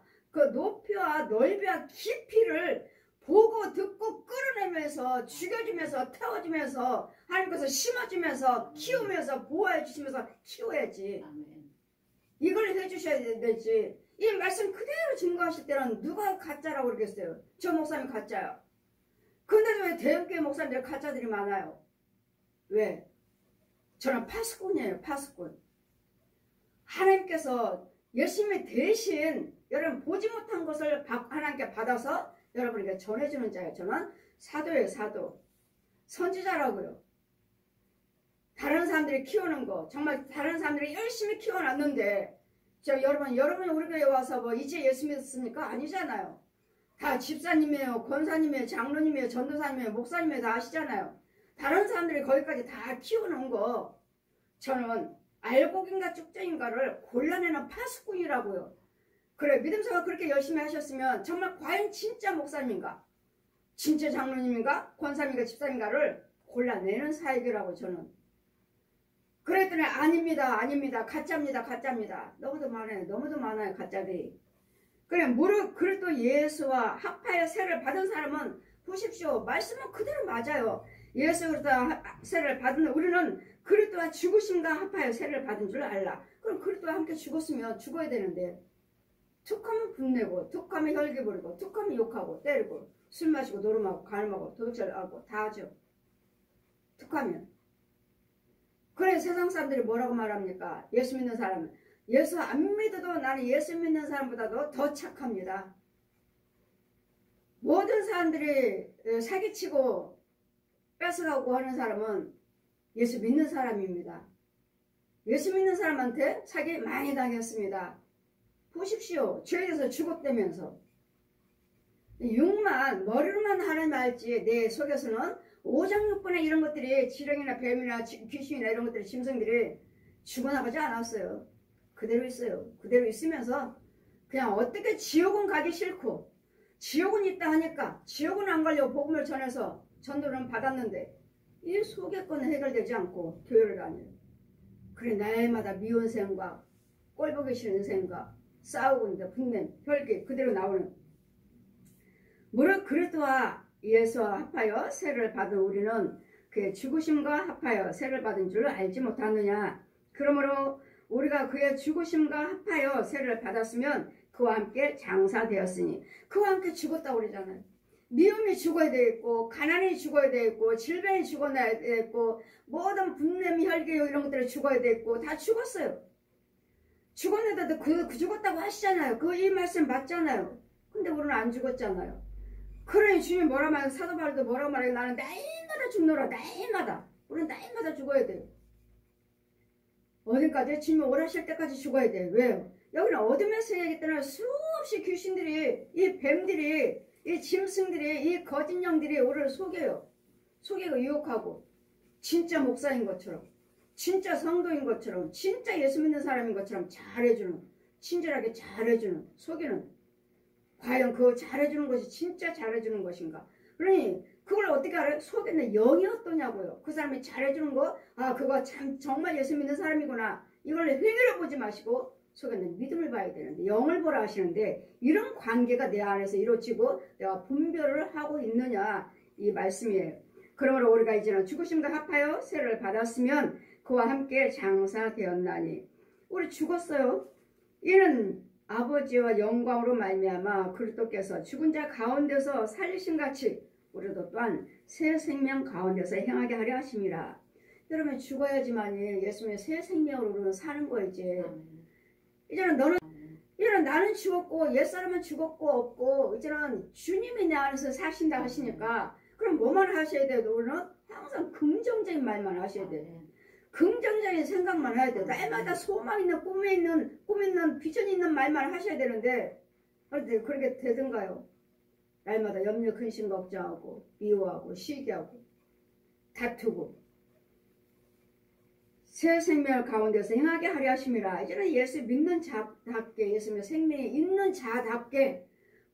넓이와 깊이를 보고 듣고 끌어내면서 죽여주면서 태워주면서 하나님께서 심어주면서 키우면서 보호해 주시면서 키워야지. 이걸 해주셔야 되지. 이 말씀 그대로 증거하실 때는 누가 가짜라고 그러겠어요? 저 목사님 가짜요. 근데도 왜 대형교회 목사님들 가짜들이 많아요? 왜? 저는 파수꾼이에요. 파수꾼. 하나님께서 열심히 대신 여러분 보지 못한 것을 하나님께 받아서 여러분에게 전해주는 자예요. 저는 사도예요. 사도. 선지자라고요. 다른 사람들이 키우는 거 정말 다른 사람들이 열심히 키워놨는데 여러분이 우리 교회 와서 뭐 이제 예수 믿었습니까? 아니잖아요. 다 집사님이에요. 권사님이에요. 장로님이에요. 전도사님이에요. 목사님이에요. 다 아시잖아요. 다른 사람들이 거기까지 다 키워놓은 거 저는 알곡인가 쭉정인가를 골라내는 파수꾼이라고요. 그래 믿음사가 그렇게 열심히 하셨으면 정말 과연 진짜 목사님인가 진짜 장로님인가 권사님인가 집사님인가를 골라내는 사역이라고 저는. 그랬더니 아닙니다 가짜입니다. 너무도 많아요 가짜들이. 그래 그리고 또 예수와 합하여 세를 받은 사람은 보십시오. 말씀은 그대로 맞아요. 예수 그리스도와 세를 받은 우리는 그리스도와 죽으심과 합하여 세를 받은 줄 알라. 그럼 그리스도와 함께 죽었으면 죽어야 되는데 툭하면 분내고 툭하면 혈기 부리고 툭하면 욕하고 때리고 술 마시고 노름하고 가늠하고 도둑질 하고 다 하죠. 툭하면. 그래 세상 사람들이 뭐라고 말합니까? 예수 믿는 사람은 예수 안 믿어도 나는 예수 믿는 사람보다도 더 착합니다. 모든 사람들이 사기치고 뺏어가고 하는 사람은 예수 믿는 사람입니다. 예수 믿는 사람한테 사기 많이 당했습니다. 보십시오. 죄에서 죽었다면서. 머리로만 하는 말지 내 속에서는 오장육부나 이런 것들이 지렁이나 뱀이나 귀신이나 이런 것들이 짐승들이 죽어나가지 않았어요. 그대로 있어요. 그대로 있으면서 그냥 어떻게 지옥은 가기 싫고 지옥은 있다 하니까 지옥은 안 가려고 복음을 전해서 전도는 받았는데 이 속의 건은 해결되지 않고 교회를 다녀요. 그래 날마다 미운 생과 꼴보기 싫은 생과 싸우고 있는데 분냄, 혈기 그대로 나오는. 무릇 그리스도와 예수와 합하여 세를 받은 우리는 그의 죽으심과 합하여 세를 받은 줄 알지 못하느냐. 그러므로 우리가 그의 죽으심과 합하여 세를 받았으면 그와 함께 장사되었으니. 그와 함께 죽었다고 그러잖아요. 미움이 죽어야 되겠고 가난이 죽어야 되겠고 질병이 죽어야 되겠고 모든 분냄, 혈기 이런 것들이 죽어야 되겠고 다 죽었어요. 죽었는데도 그 죽었다고 하시잖아요. 이 말씀 맞잖아요. 근데 우리는 안 죽었잖아요. 그러니 주님이 뭐라 말해요? 사도 바울도 뭐라고 말해요? 나는 날마다 죽노라. 날마다. 우리는 날마다 죽어야 돼요. 어디까지? 주님이 오라실 때까지 죽어야 돼요. 왜요? 여기는 어둠의 세계이기 때문에 수없이 귀신들이 이 뱀들이 이 짐승들이 이 거짓 영들이 우리를 속여요. 속이고 유혹하고 진짜 목사인 것처럼 진짜 성도인 것처럼 진짜 예수 믿는 사람인 것처럼 잘해주는 친절하게 잘해주는 속이는. 과연 그 잘해주는 것이 진짜 잘해주는 것인가? 그러니 그걸 어떻게 알아요? 속에는 영이 어떠냐고요. 그 사람이 잘해주는 거 그거 참 정말 예수 믿는 사람이구나. 이걸 횡의로 보지 마시고 속에는 믿음을 봐야 되는데 영을 보라 하시는데 이런 관계가 내 안에서 이루어지고 내가 분별을 하고 있느냐 이 말씀이에요. 그러므로 우리가 이제는 죽으심과 합하여 세를 받았으면 그와 함께 장사되었나니 우리 죽었어요. 이는 아버지와 영광으로 말미암아 그리스도께서 죽은 자 가운데서 살리심같이 우리도 또한 새 생명 가운데서 행하게 하려 하심이라. 여러분 죽어야지만이 예수님의 새 생명으로 우리는 사는 거 이제. 이제는 나는 죽었고 옛사람은 죽었고 없고 이제는 주님이 내 안에서 사신다 하시니까 그럼 뭐만 하셔야 돼요? 우리는 항상 긍정적인 말만 하셔야 돼요. 긍정적인 생각만 해야 돼요. 날마다 소망 있는 꿈 있는 비전 있는 말만 하셔야 되는데 그렇게 되던가요? 날마다 염려 근심 걱정하고 미워하고 시기하고 다투고 새 생명 가운데서 행하게 하려 하심이라. 이제는 예수 믿는 자답게 예수님의 생명이 있는 자답게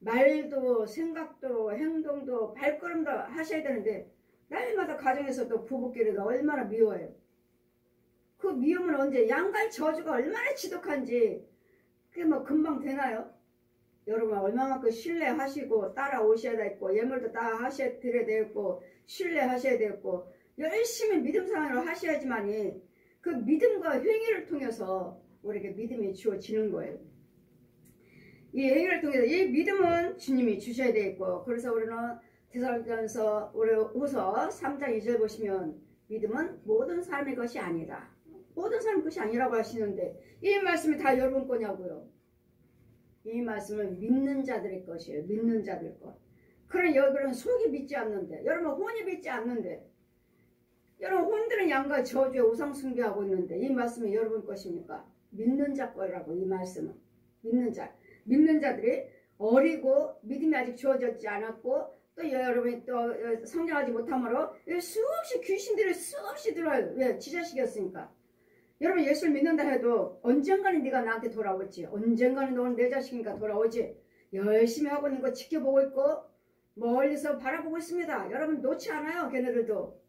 말도 생각도 행동도 발걸음도 하셔야 되는데 날마다 가정에서도 부부끼리도 얼마나 미워해요. 그 미움은 언제 양갈 저주가 얼마나 지독한지 그게 뭐 금방 되나요? 여러분 얼마만큼 신뢰하시고 따라오셔야 되고 예물도 다 드려야 되고 신뢰하셔야 되고 열심히 믿음 생활을 하셔야지만이 그 믿음과 행위를 통해서 우리에게 믿음이 주어지는 거예요. 이 행위를 통해서 이 믿음은 주님이 주셔야 되겠고 그래서 우리는 데살로니가서 후서 3장 2절 보시면 믿음은 모든 사람의 것이 아니다. 모든 사람 것이 아니라고 하시는데 이 말씀이 다 여러분 거냐고요. 이 말씀은 믿는 자들의 것이에요. 믿는 자들 것. 그런 여러분 속이 믿지 않는데 여러분 혼이 믿지 않는데 여러분 혼들은 양과 저주에 우상 숭배하고 있는데 이 말씀이 여러분 것입니까? 믿는 자 거라고 이 말씀은. 믿는 자들이 어리고 믿음이 아직 주어졌지 않았고 또 여러분이 또 성장하지 못함으로 수없이 귀신들이 수없이 들어와요. 왜? 지 자식이었으니까. 여러분 예수를 믿는다 해도 언젠가는 네가 나한테 돌아오지. 언젠가는 너는 내 자식이니까 돌아오지. 열심히 하고 있는 거 지켜보고 있고 멀리서 바라보고 있습니다. 여러분 놓지 않아요. 걔네들도.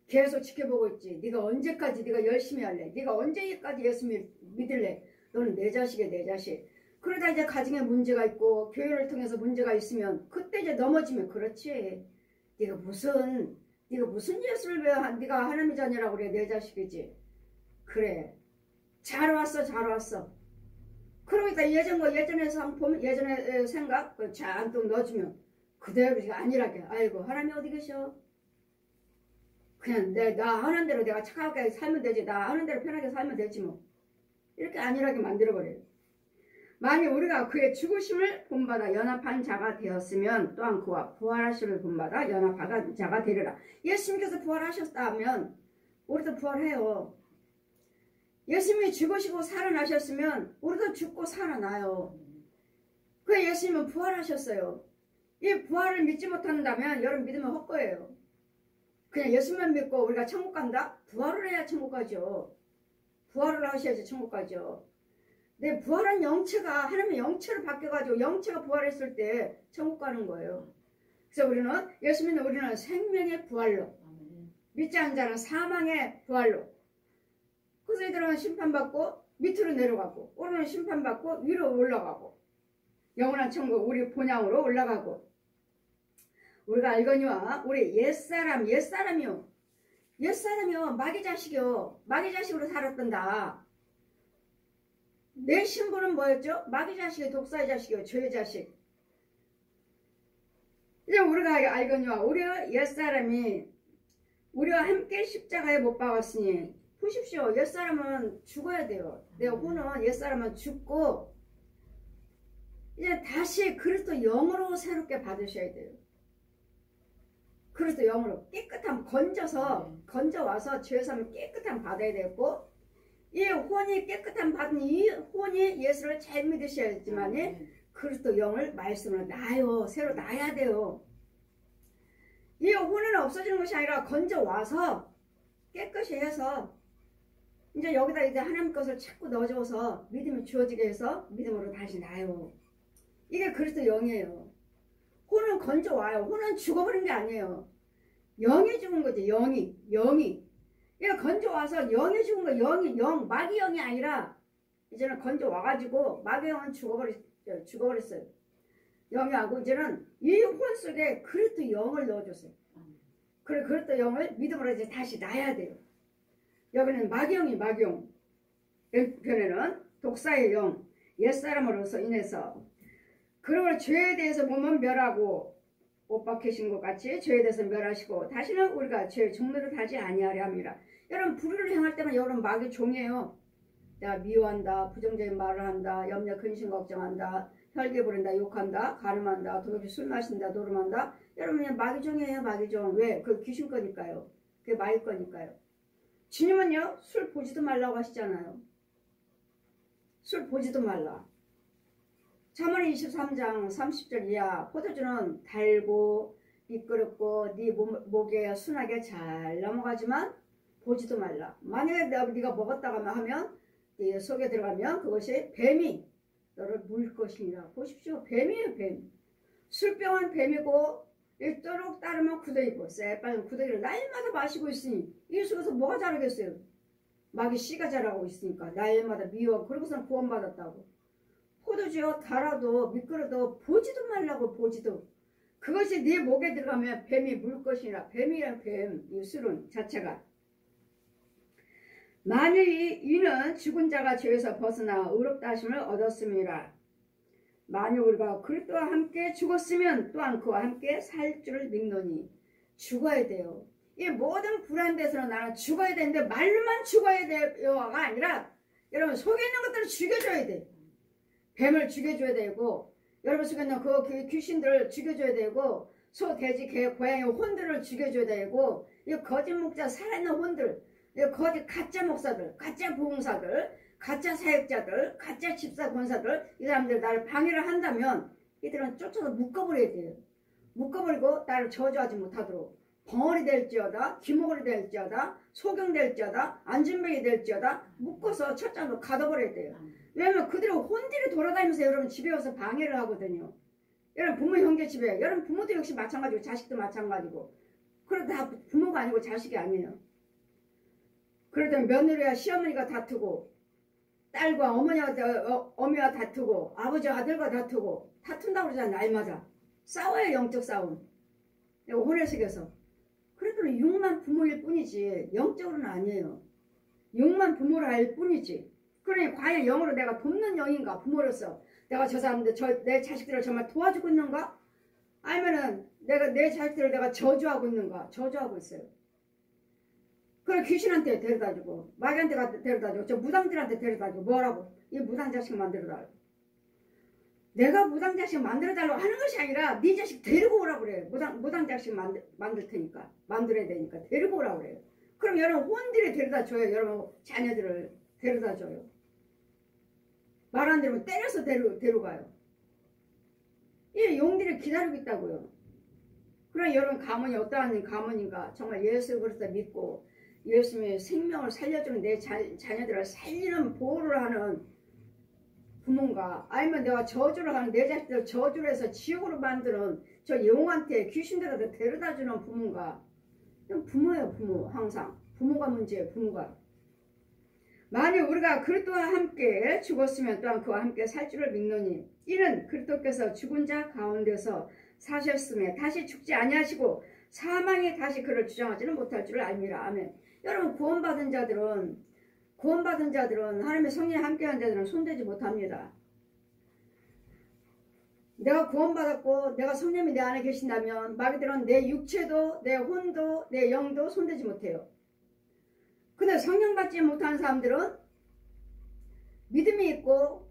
계속 지켜보고 있지. 네가 언제까지 네가 열심히 할래? 네가 언제까지 예수 믿을래? 너는 내 자식이야 내 자식. 그러다 이제 가정에 문제가 있고 교회를 통해서 문제가 있으면 그때 이제 넘어지면 그렇지. 네가 무슨 예수를 왜 네가 하나님의 자녀라고 그래. 내 자식이지. 그래. 잘 왔어. 그러니까 예전에 생각 잔뜩 넣어주면 그대로 아니라게. 아이고 하나님 어디 계셔? 그냥 나 하는 대로 내가 착하게 살면 되지. 나 하는 대로 편하게 살면 되지 뭐. 이렇게 안일하게 만들어버려요. 만일 우리가 그의 죽으심을 본받아 연합한 자가 되었으면 또한 그와 부활하심을 본받아 연합한 자가 되리라. 예수님께서 부활하셨다면 우리도 부활해요. 예수님이 죽으시고 살아나셨으면 우리도 죽고 살아나요. 그 예수님은 부활하셨어요. 이 부활을 믿지 못한다면 여러분 믿으면 헛거예요. 그냥 예수만 믿고 우리가 천국 간다? 부활을 해야 천국 가죠. 부활을 하셔야지 천국 가죠. 내 부활한 영체가 하나님의 영체로 바뀌어가지고 영체가 부활했을 때 천국 가는 거예요. 그래서 예수 믿는 우리는 생명의 부활로, 믿지 않는 자는 사망의 부활로. 그래서 이들은 심판받고 밑으로 내려가고 우리는 심판받고 위로 올라가고 영원한 천국 우리 본향으로 올라가고. 우리가 알거니와 우리 옛사람이요 마귀 자식으로 살았던다. 내 신분은 뭐였죠? 마귀 자식이 독사의 자식이요 죄의 자식. 이제 우리가 알거니와 우리의 옛사람이 우리와 함께 십자가에 못 박았으니. 보십시오. 옛사람은 죽어야 돼요. 내 혼은 옛사람은 죽고 이제 다시 그리스도 영으로 새롭게 받으셔야 돼요. 그리스도 영으로 깨끗함 건져와서 죄사함을 깨끗함 받아야 되고 이 혼이 깨끗함 받은 이 혼이 예수를 잘 믿으셔야지만 그리스도 영을 말씀으로 낳아요. 새로 낳아야 돼요. 이 혼은 없어지는 것이 아니라 건져와서 깨끗이 해서 이제 여기다 이제 하나님 것을 자꾸 넣어줘서 믿음이 주어지게 해서 믿음으로 다시 낳아요. 이게 그리스도 영이에요. 혼은 건져와요. 혼은 죽어버린 게 아니에요. 영이 죽은 거지. 영이. 얘가 건져와서 영이 죽은 거. 마귀 영이 아니라 이제는 건져 와가지고 마귀 영은 죽어버렸어요. 영이하고 이제는 이 혼 속에 그리스도 영을 넣어줬어요. 그래 그리스도 영을 믿음으로 이제 다시 놔야 돼요. 여기는 마귀 영이 마귀 영. 왼편에는 독사의 영, 옛사람으로서 인해서 그러므로 죄에 대해서 몸은 멸하고 못 박히신 것 같이 죄에 대해서 멸하시고 다시는 우리가 죄의 종로를 하지 아니하려 합니다. 여러분 불의를 행할 때만 여러분 마귀 종이에요. 내가 미워한다, 부정적인 말을 한다, 염려 근심 걱정한다, 혈기 부린다, 욕한다, 가늠한다, 도둑이 술 마신다, 노름한다. 여러분 그냥 마귀 종이에요. 마귀 종. 왜? 그 귀신 거니까요. 그게 마귀 거니까요. 주님은요 술 보지도 말라고 하시잖아요. 술 보지도 말라. 잠언 23장 30절 이하 포도주는 달고 미끄럽고 네 목에 순하게 잘 넘어가지만 보지도 말라. 만약에 네가 먹었다가 하면 네 속에 들어가면 그것이 뱀이 너를 물 것이니라. 보십시오. 뱀이에요. 뱀. 술병은 뱀이고 일도록 따르면 구더기고 새빨간 구더기를 날마다 마시고 있으니 이 속에서 뭐가 자라겠어요. 마귀 씨가 자라고 있으니까 날마다 미워. 그러고서는 구원받았다고. 포도주요 달아도 미끄러도 보지도 말라고. 보지도. 그것이 네 목에 들어가면 뱀이 물 것이라. 뱀이란 뱀. 이 술은 자체가. 만일 이는 죽은 자가 죄에서 벗어나 의롭다 하심을 얻었음이라. 만일 우리가 그리스도와 함께 죽었으면 또한 그와 함께 살 줄을 믿노니. 죽어야 돼요. 이 모든 불안 데서는 나는 죽어야 되는데 말로만 죽어야 돼요가 아니라 여러분 속에 있는 것들을 죽여줘야 돼. 뱀을 죽여줘야 되고 여러분 속에 있는 그 귀신들을 죽여줘야 되고 소, 돼지, 개, 고양이 혼들을 죽여줘야 되고 이 거짓 목자 살아있는 혼들, 이 거짓 가짜 목사들, 가짜 부흥사들, 가짜 사역자들, 가짜 집사 권사들 이 사람들 나를 방해를 한다면 이들은 쫓아서 묶어버려야 돼요. 묶어버리고 나를 저주하지 못하도록 벙어리 될지어다, 귀머거리 될지어다, 소경될지어다, 안진뱅이 될지어다 묶어서 첫장으로 가둬버려야 돼요. 왜냐면 그들은 혼들이 돌아다니면서 여러분 집에 와서 방해를 하거든요. 여러분 부모 형제 집에 여러분 부모도 역시 마찬가지고 자식도 마찬가지고 그래도 다 부모가 아니고 자식이 아니에요. 그러다 며느리와 시어머니가 다투고 딸과 어머니와 다투고 아버지와 아들과 다투고 다툰다고 그러잖아. 날마다 싸워요. 영적 싸움. 혼의 속에서 그래도 육만 부모일 뿐이지 영적으로는 아니에요. 육만 부모를 할 뿐이지. 그러니 과연 영으로 내가 돕는 영인가? 부모로서 내가 저 사람들 내 자식들을 정말 도와주고 있는가? 아니면은 내가 내 자식들을 내가 저주하고 있는가? 저주하고 있어요. 그래 귀신한테 데려다주고 마귀한테 데려다주고 저 무당들한테 데려다주고 뭐라고? 이 무당자식 만들어달라고. 내가 무당자식 만들어달라고 하는 것이 아니라 네 자식 데리고 오라고 그래요. 무당자식 만들 테니까 만들어야 되니까 데리고 오라고 그래요. 그럼 여러분 혼들이 데려다줘요. 여러분 자녀들을 데려다줘요. 말 안 들으면 때려서 데려가요. 이 용들이 기다리고 있다고요. 그럼 여러분 가문이 어떠한 가문인가? 정말 예수 그리스도 믿고 예수님의 생명을 살려주는 내 자녀들을 살리는 보호를 하는 부모인가? 아니면 내가 저주를 하는 내 자식들을 저주를 해서 지옥으로 만드는 저 영한테 귀신들한테 데려다주는 부모인가? 부모예요. 부모. 항상 부모가 문제예요. 부모가. 만일 우리가 그리스도와 함께 죽었으면 또한 그와 함께 살 줄을 믿노니 이는 그리스도께서 죽은 자 가운데서 사셨음에 다시 죽지 아니하시고 사망이 다시 그를 주장하지는 못할 줄을 알미라. 아멘. 여러분 구원받은 자들은 하나님의 성령에 함께한 자들은 손대지 못합니다. 내가 구원받았고 내가 성령이 내 안에 계신다면 마귀들은 내 육체도 내 혼도 내 영도 손대지 못해요. 근데 성령 받지 못하는 사람들은 믿음이 있고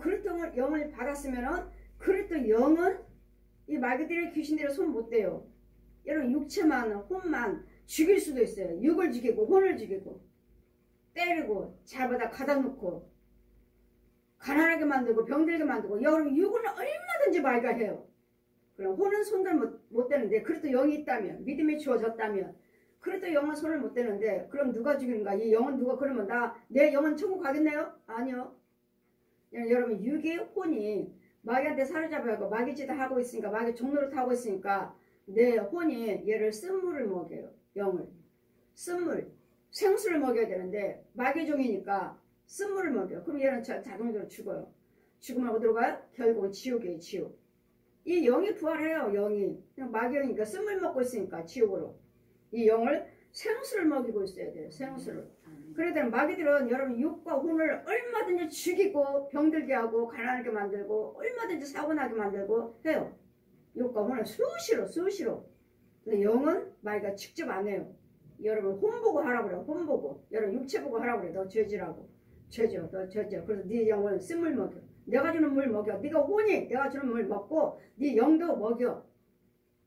그리스도 영을 받았으면은 그리스도 영은 이 마귀들의 귀신들의 손 못 대요. 여러분 육체만 혼만 죽일 수도 있어요. 육을 죽이고 혼을 죽이고 때리고 잡아다 가다 놓고 가난하게 만들고 병들게 만들고 여러분 육은 얼마든지 마귀가 해요. 그럼 혼은 손들 못 대는데 그리스도 영이 있다면 믿음이 주어졌다면 그래도 영은 손을 못 대는데 그럼 누가 죽이는가? 이 영은 누가 그러면 내 영은 천국 가겠네요? 아니요. 여러분 육의 혼이 마귀한테 사로잡아가고 마귀짓 하고 있으니까 마귀 종로를 타고 있으니까 내 혼이 얘를 쓴물을 먹여요. 영을 쓴물 생수를 먹여야 되는데 마귀 종이니까 쓴물을 먹여. 그럼 얘는 자동적으로 죽어요. 죽으면 어디로 가요? 결국은 지옥이에요. 지옥. 이 영이 부활해요. 영이. 그냥 마귀영이니까 쓴물 먹고 있으니까 지옥으로. 이 영을 생수를 먹이고 있어야 돼요. 생수를. 그러더니 마귀들은 여러분 육과 혼을 얼마든지 죽이고 병들게 하고 가난하게 만들고 얼마든지 사고나게 만들고 해요. 육과 혼을 수시로. 근데 영은 마귀가 직접 안 해요. 여러분 혼 보고 하라고 그래요. 혼 보고. 여러분 육체 보고 하라고 그래요. 너 죄지라고. 죄죠. 너 죄죠. 그래서 네 영을 쓴물 먹여. 내가 주는 물 먹여. 네가 혼이 내가 주는 물 먹고 네 영도 먹여.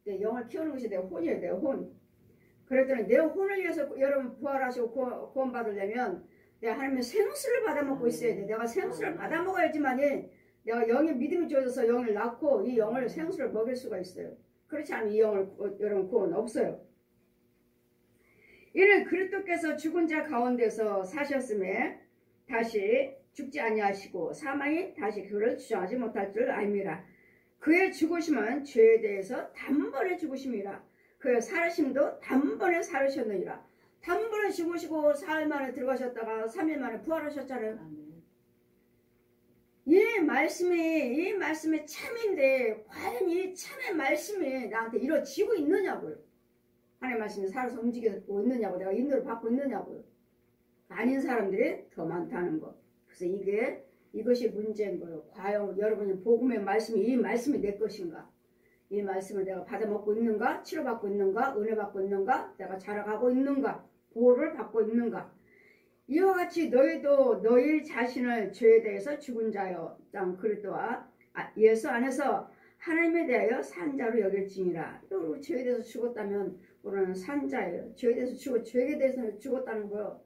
내 영을 키우는 것이 내 혼이에요. 내 혼. 그랬더니 내 혼을 위해서 여러분 부활하시고 구원 받으려면 내가 하나님의 생수를 받아먹고 있어야 돼. 내가 생수를 받아먹어야지만이 내가 영의 믿음이 주어져서 영을 낳고 이 영을 생수를 먹일 수가 있어요. 그렇지 않으면 이 영을 여러분 구원 없어요. 이는 그리스도께서 죽은 자 가운데서 사셨음에 다시 죽지 아니하시고 사망이 다시 그를 주장하지 못할 줄 아닙니다. 그의 죽으심은 죄에 대해서 단번에 죽으심이라. 그의 살으심도 단번에 살으셨느니라. 단번에 죽으시고 사흘 만에 들어가셨다가 3일 만에 부활하셨잖아요. 이 말씀이 참인데 과연 이 참의 말씀이 나한테 이루어지고 있느냐고요. 하나님의 말씀이 살아서 움직이고 있느냐고, 내가 인도를 받고 있느냐고요. 아닌 사람들이 더 많다는 거. 그래서 이것이 문제인 거예요. 과연 여러분이 복음의 말씀이 이 말씀이 내 것인가? 이 말씀을 내가 받아먹고 있는가? 치료받고 있는가? 은혜 받고 있는가? 내가 자라가고 있는가? 보호를 받고 있는가? 이와 같이 너희도 너희 자신을 죄에 대해서 죽은 자여 땅 그리스도와 예수 안에서 하나님에 대하여 산자로 여길지니라. 죄에 대해서 죽었다면 우리는 산자예요. 죄에 대해서 죄에 대해서 죽었다는 거요.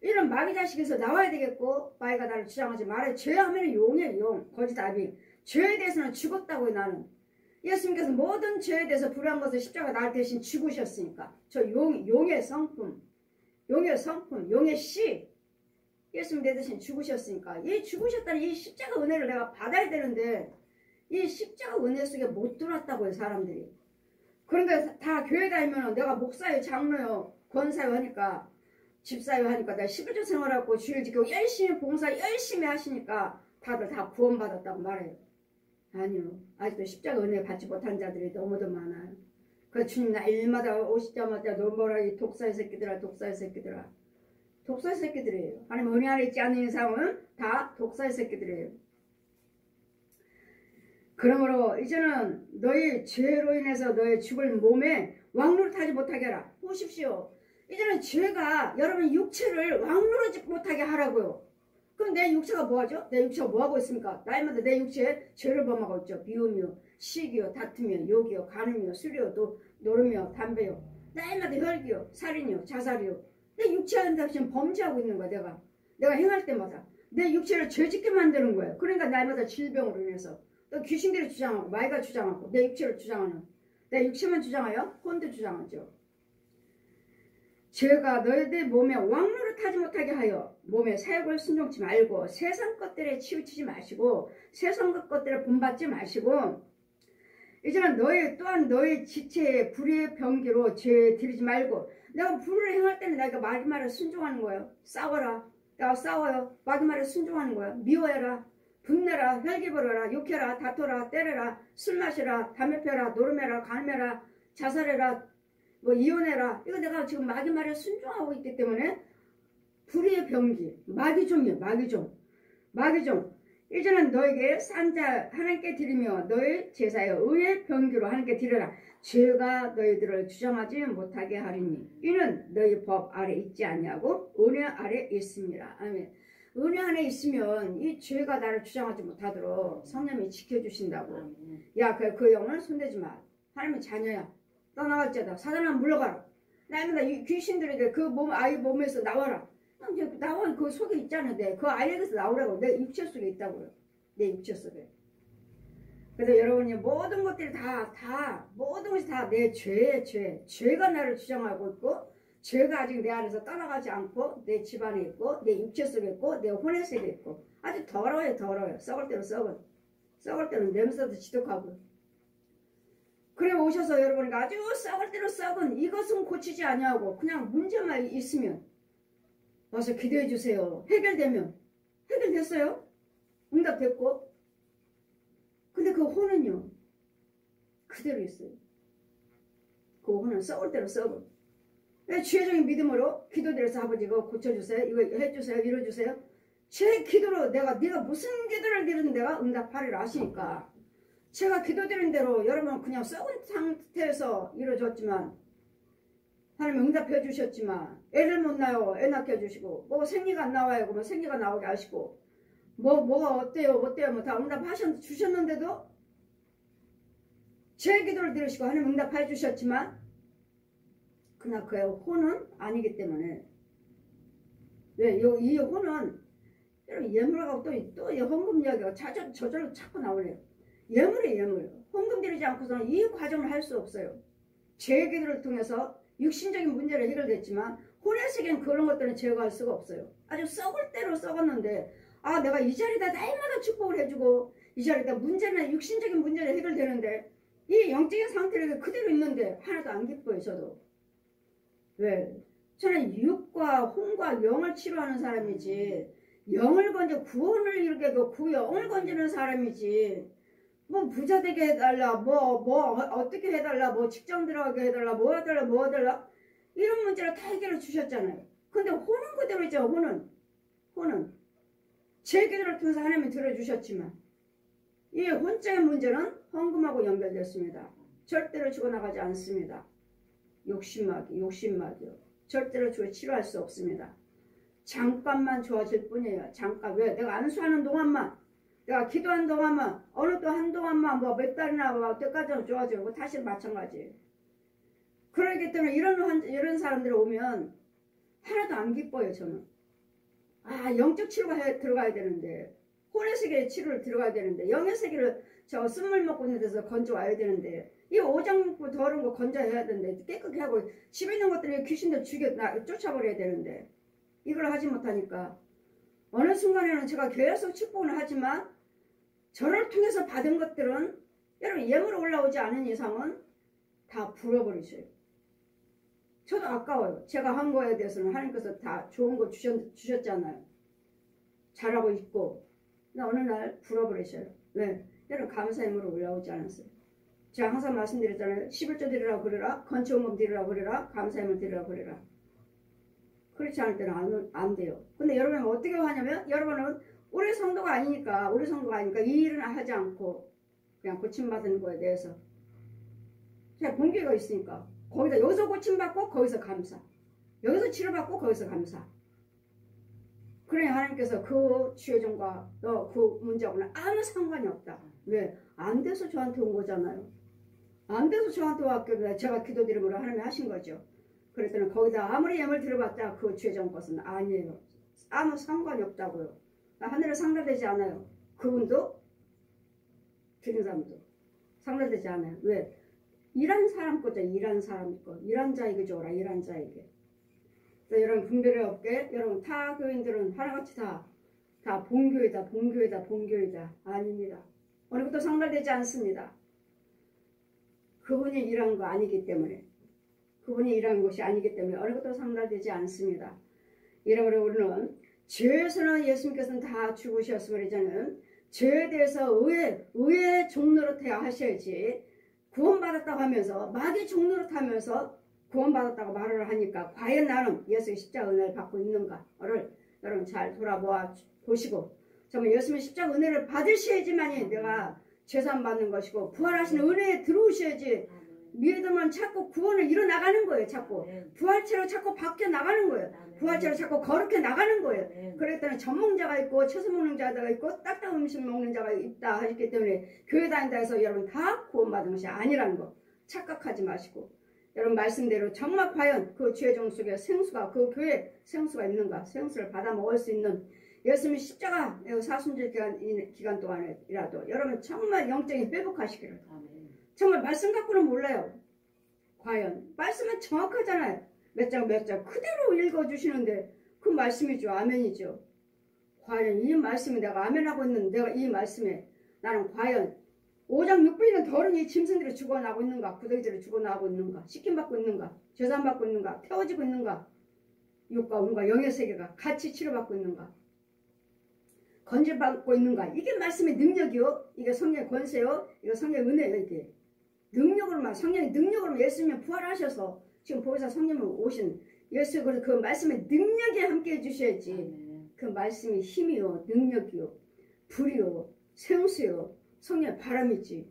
이런 마귀 자식에서 나와야 되겠고 마귀가 나를 주장하지 말아요. 죄하면 용이에요. 용. 거짓 아비. 죄에 대해서는 죽었다고요. 나는. 예수님께서 모든 죄에 대해서 불의한 것을 십자가 날 대신 죽으셨으니까. 저 용의 성품, 용의 씨. 예수님 내 대신 죽으셨으니까. 이 죽으셨다는 이 십자가 은혜를 내가 받아야 되는데 이 십자가 은혜 속에 못 들어왔다고요. 사람들이. 그런데 다 교회 다니면 내가 목사요, 장로요, 권사요 하니까 집사요 하니까 내가 11조 생활하고 주일 지키고 열심히 봉사 열심히 하시니까 다들 다 구원받았다고 말해요. 아니요. 아직도 십자가 은혜 받지 못한 자들이 너무도 많아요. 그 주님 날마다 오시자마자 너 뭐라 이 독사의 새끼들아 독사의 새끼들아. 독사의 새끼들이에요. 하나님 은혜 안에 있지 않는 이상은 다 독사의 새끼들이에요. 그러므로 이제는 너희 죄로 인해서 너희 죽을 몸에 왕노릇하지 못하게 하라. 보십시오. 이제는 죄가 여러분 육체를 왕노릇하지 못하게 하라고요. 그럼 내 육체가 뭐하죠? 내 육체가 뭐하고 있습니까? 날마다 내 육체에 죄를 범하고 있죠. 비우며 시기요 다투며 욕이요 간음이요 술이요 노름이요 담배요 날마다 혈기요 살인이요 자살이요. 내 육체한테 지금 범죄하고 있는 거야. 내가 행할 때마다 내 육체를 죄짓게 만드는 거예요. 그러니까 날마다 질병으로 인해서 또 귀신들이 주장하고 마귀가 주장하고 내 육체를 주장하는 내 육체만 주장하여 혼도 주장하죠. 죄가 너희들 몸에 왕노릇하지 못하게 하여 몸에 사욕을 순종치 말고 세상 것들에 치우치지 마시고 세상 것들에 본받지 마시고 이제는 또한 너희 지체의 불의의 병기로 죄 들이지 말고 내가 불의를 행할 때는 내가 마귀 말에 순종하는 거예요. 싸워라. 내가 싸워요. 마귀 말에 순종하는 거예요. 미워해라. 분내라. 혈기 부려라. 욕해라. 다퉈라. 때려라. 술 마시라. 담배 펴라. 노름해라. 간음해라. 자살해라. 이혼해라. 이거 내가 지금 마귀 말에 순종하고 있기 때문에 불의의 병기. 마귀종이에요. 마귀종. 이제는 너에게 산자 하나님께 드리며 너의 제사여 의의 병기로 하나님께 드려라. 죄가 너희들을 주장하지 못하게 하리니 이는 너희 법 아래 있지 아니하고 은혜 아래 있습니다. 아멘. 은혜 안에 있으면 이 죄가 나를 주장하지 못하도록 성령이 지켜주신다고. 야, 그 영을 손대지 마. 하나님의 자녀야. 떠나갈지어다. 사단아 물러가라. 날마다 이 귀신들에게 아이 몸에서 나와라. 나와. 그 속에 있잖아. 그 아이에게서 나오라고. 내 육체 속에 있다고요. 내 육체 속에. 그래서 여러분이 모든 것들이 모든 것이 다 내 죄가 나를 주장하고 있고 죄가 아직 내 안에서 떠나가지 않고 내 집안에 있고 내 육체 속에 있고 내 혼의 속에 있고 아주 더러워요. 썩을 대로 썩을 때는 냄새도 지독하고. 그래 오셔서 여러분이 아주 썩을 대로 썩은 이것은 고치지 아니하고 그냥 문제만 있으면 와서 기도해 주세요. 해결되면 해결됐어요. 응답됐고. 근데 그 혼은요 그대로 있어요. 그 혼은 썩을 대로 썩어. 주의적인 믿음으로 기도드려서 아버지 이거 고쳐주세요. 이거 해주세요. 이뤄주세요. 제 기도로 네가 무슨 기도를 드리는 내가 응답하리라 하시니까 제가 기도드린 대로 여러분은 그냥 썩은 상태에서 이루어졌지만 하나님 응답해 주셨지만 애를 못 낳아요. 애 낳게 해주시고 뭐 생리가 안 나와요. 그러면 생리가 나오게 하시고 뭐가 어때요 뭐 다 주셨는데도 제 기도를 들으시고 하나님 응답해 주셨지만 그러나 그의 혼은 아니기 때문에 왜? 이 혼은 여러분 예물하고 또 헌금 이야기가 저절로 자꾸 나오네요. 예물이 헌금 드리지 않고서는 이 과정을 할 수 없어요. 제 기도를 통해서 육신적인 문제를 해결됐지만 혼의 세계는 그런 것들은 제거할 수가 없어요. 아주 썩을 대로 썩었는데 내가 이 자리다 날마다 축복을 해주고 이 자리다 문제는 육신적인 문제는 해결되는데 이 영적인 상태를 그대로 있는데 하나도 안 기뻐요. 저도. 왜? 저는 육과 혼과 영을 치료하는 사람이지 영을 건져 구원을 이루게 하고 구영을 건지는 사람이지 뭐 부자 되게 해달라 뭐 어떻게 해달라 뭐 직장 들어가게 해달라 뭐 해달라 이런 문제를 다 해결해 주셨잖아요. 근데 혼은 그대로 있죠. 혼은 제 기도를 통해서 하나님이 들어주셨지만 이 혼자의 문제는 헌금하고 연결됐습니다. 절대로 죽어나가지 않습니다. 욕심막이요. 절대로 치료할 수 없습니다. 잠깐만 좋아질 뿐이에요. 잠깐. 왜? 내가 안수하는 동안만, 내가 기도하는 동안만, 어느 또 한동안만 뭐 몇 달이나 뭐 때까지 좋아지고 다시 마찬가지. 그러기 때문에 이런 사람들이 오면 하나도 안 기뻐요. 저는. 영적 치료가 들어가야 되는데 혼의 세계의 치료를 들어가야 되는데 영의 세계를 쓴물 먹고 있는 데서 건져와야 되는데 이 오장육부 더러운 거 건져야 되는데 깨끗하게 하고 집에 있는 것들이 귀신들 쫓아버려야 되는데 이걸 하지 못하니까 어느 순간에는 제가 계속 축복을 하지만 저를 통해서 받은 것들은 여러분 예물로 올라오지 않은 이상은 다 불어버리셔요. 저도 아까워요. 제가 한 거에 대해서는 하나님께서 다 좋은 거 주셨잖아요. 잘하고 있고 어느 날 불어버리셔요. 왜? 여러분 감사의 예물로 올라오지 않았어요. 제가 항상 말씀드렸잖아요. 11조 드리라고 그래라. 건축원금 드리라고 그래라. 감사의 예물 드리라고 그래라. 그렇지 않을 때는 안 돼요. 근데 여러분은 어떻게 하냐면 여러분은 우리 성도가 아니니까 이 일은 하지 않고 그냥 고침받은 거에 대해서 그냥 본계가 있으니까 거기다 여기서 고침받고 거기서 감사, 여기서 치료받고 거기서 감사. 그래 하나님께서 그 취해종과 너 그 문제하고는 아무 상관이 없다. 왜? 안 돼서 저한테 온 거잖아요. 안 돼서 저한테 왔길래 제가 기도드림으로 하나님이 하신 거죠. 그랬더니 거기다 아무리 예물 들어봤자 그 죄정 것은 아니에요. 아무 상관이 없다고요. 하늘에 상달되지 않아요. 그분도 드린 사람도 상달되지 않아요. 왜? 일한 사람 거죠. 일한 사람 거. 일한 자에게 줘라. 일한 자에게. 여러분 분별이 없게 여러분 타 교인들은 하나같이 다 본교이다. 아닙니다. 어느 것도 상달되지 않습니다. 그분이 일한 거 아니기 때문에 그분이 일한 것이 아니기 때문에 어느 것도 상달되지 않습니다. 이러므로 우리는 죄에서는 예수님께서는 다 죽으셨으므로 이제는 죄에 대해서 의의 종로로 태야 하셔야지 구원받았다고 하면서 마귀 종로로 타면서 구원받았다고 말을 하니까 과연 나는 예수의 십자가 은혜를 받고 있는가를 여러분 잘 돌아보아 보시고 정말 예수님의 십자가 은혜를 받으셔야지만이 내가 죄산 받는 것이고 부활하신 은혜에 들어오셔야지 믿음은 자꾸 구원을 이뤄나가는 거예요. 자꾸 부활체로 자꾸 바뀌어 나가는 거예요. 부활체로 자꾸 거룩해 나가는 거예요. 그랬더니 전문자가 있고 채소 먹는 자가 있고 딱딱한 음식 먹는 자가 있다 하셨기 때문에 교회 다닌다 해서 여러분 다 구원받은 것이 아니라는 거 착각하지 마시고 여러분 말씀대로 정말 과연 그 죄종 속에 생수가 그 교회에 생수가 있는가 생수를 받아 먹을 수 있는 예수님의 십자가 사순절 기간 동안이라도 여러분 정말 영적인 회복하시기를 정말 말씀 갖고는 몰라요. 과연 말씀은 정확하잖아요. 몇 장 그대로 읽어주시는데 그 말씀이죠. 아멘이죠. 과연 이 말씀이 내가 아멘하고 있는 내가 이 말씀에 나는 과연 5장 6분이는 더러운 이 짐승들이 죽어나고 있는가 구더기들이 죽어나고 있는가 시킴받고 있는가 재산받고 있는가 태워지고 있는가 육과 음과 영의 세계가 같이 치료받고 있는가 건져받고 있는가? 이게 말씀의 능력이요. 이게 성령의 권세요. 이거 성령의 은혜요. 이게 능력으로만, 성령의 능력으로만 예수님이 부활하셔서 지금 보혜사 성령을 오신 예수, 그래서 그 말씀의 능력에 함께 해주셔야지. 그 말씀이 힘이요, 능력이요, 불이요, 생수요, 성령의 바람이지.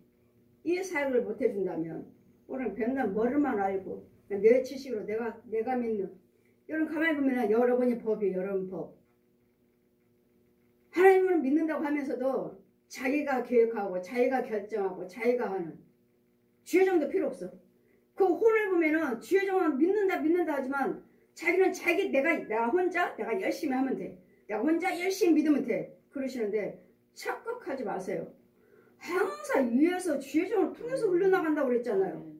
이 사역을 못 해준다면 오늘 백날 머리만 알고 내 지식으로 내가 믿는, 여러분 가만히 보면 여러분이 법이에요. 여러분 법. 하나님을 믿는다고 하면서도 자기가 계획하고 자기가 결정하고 자기가 하는 주여정도 필요 없어. 그 혼을 보면은 주여정은 믿는다 하지만 자기는 내가 혼자 내가 열심히 하면 돼. 내가 혼자 열심히 믿으면 돼. 그러시는데 착각하지 마세요. 항상 위에서 주여정을 통해서 흘러나간다고 그랬잖아요.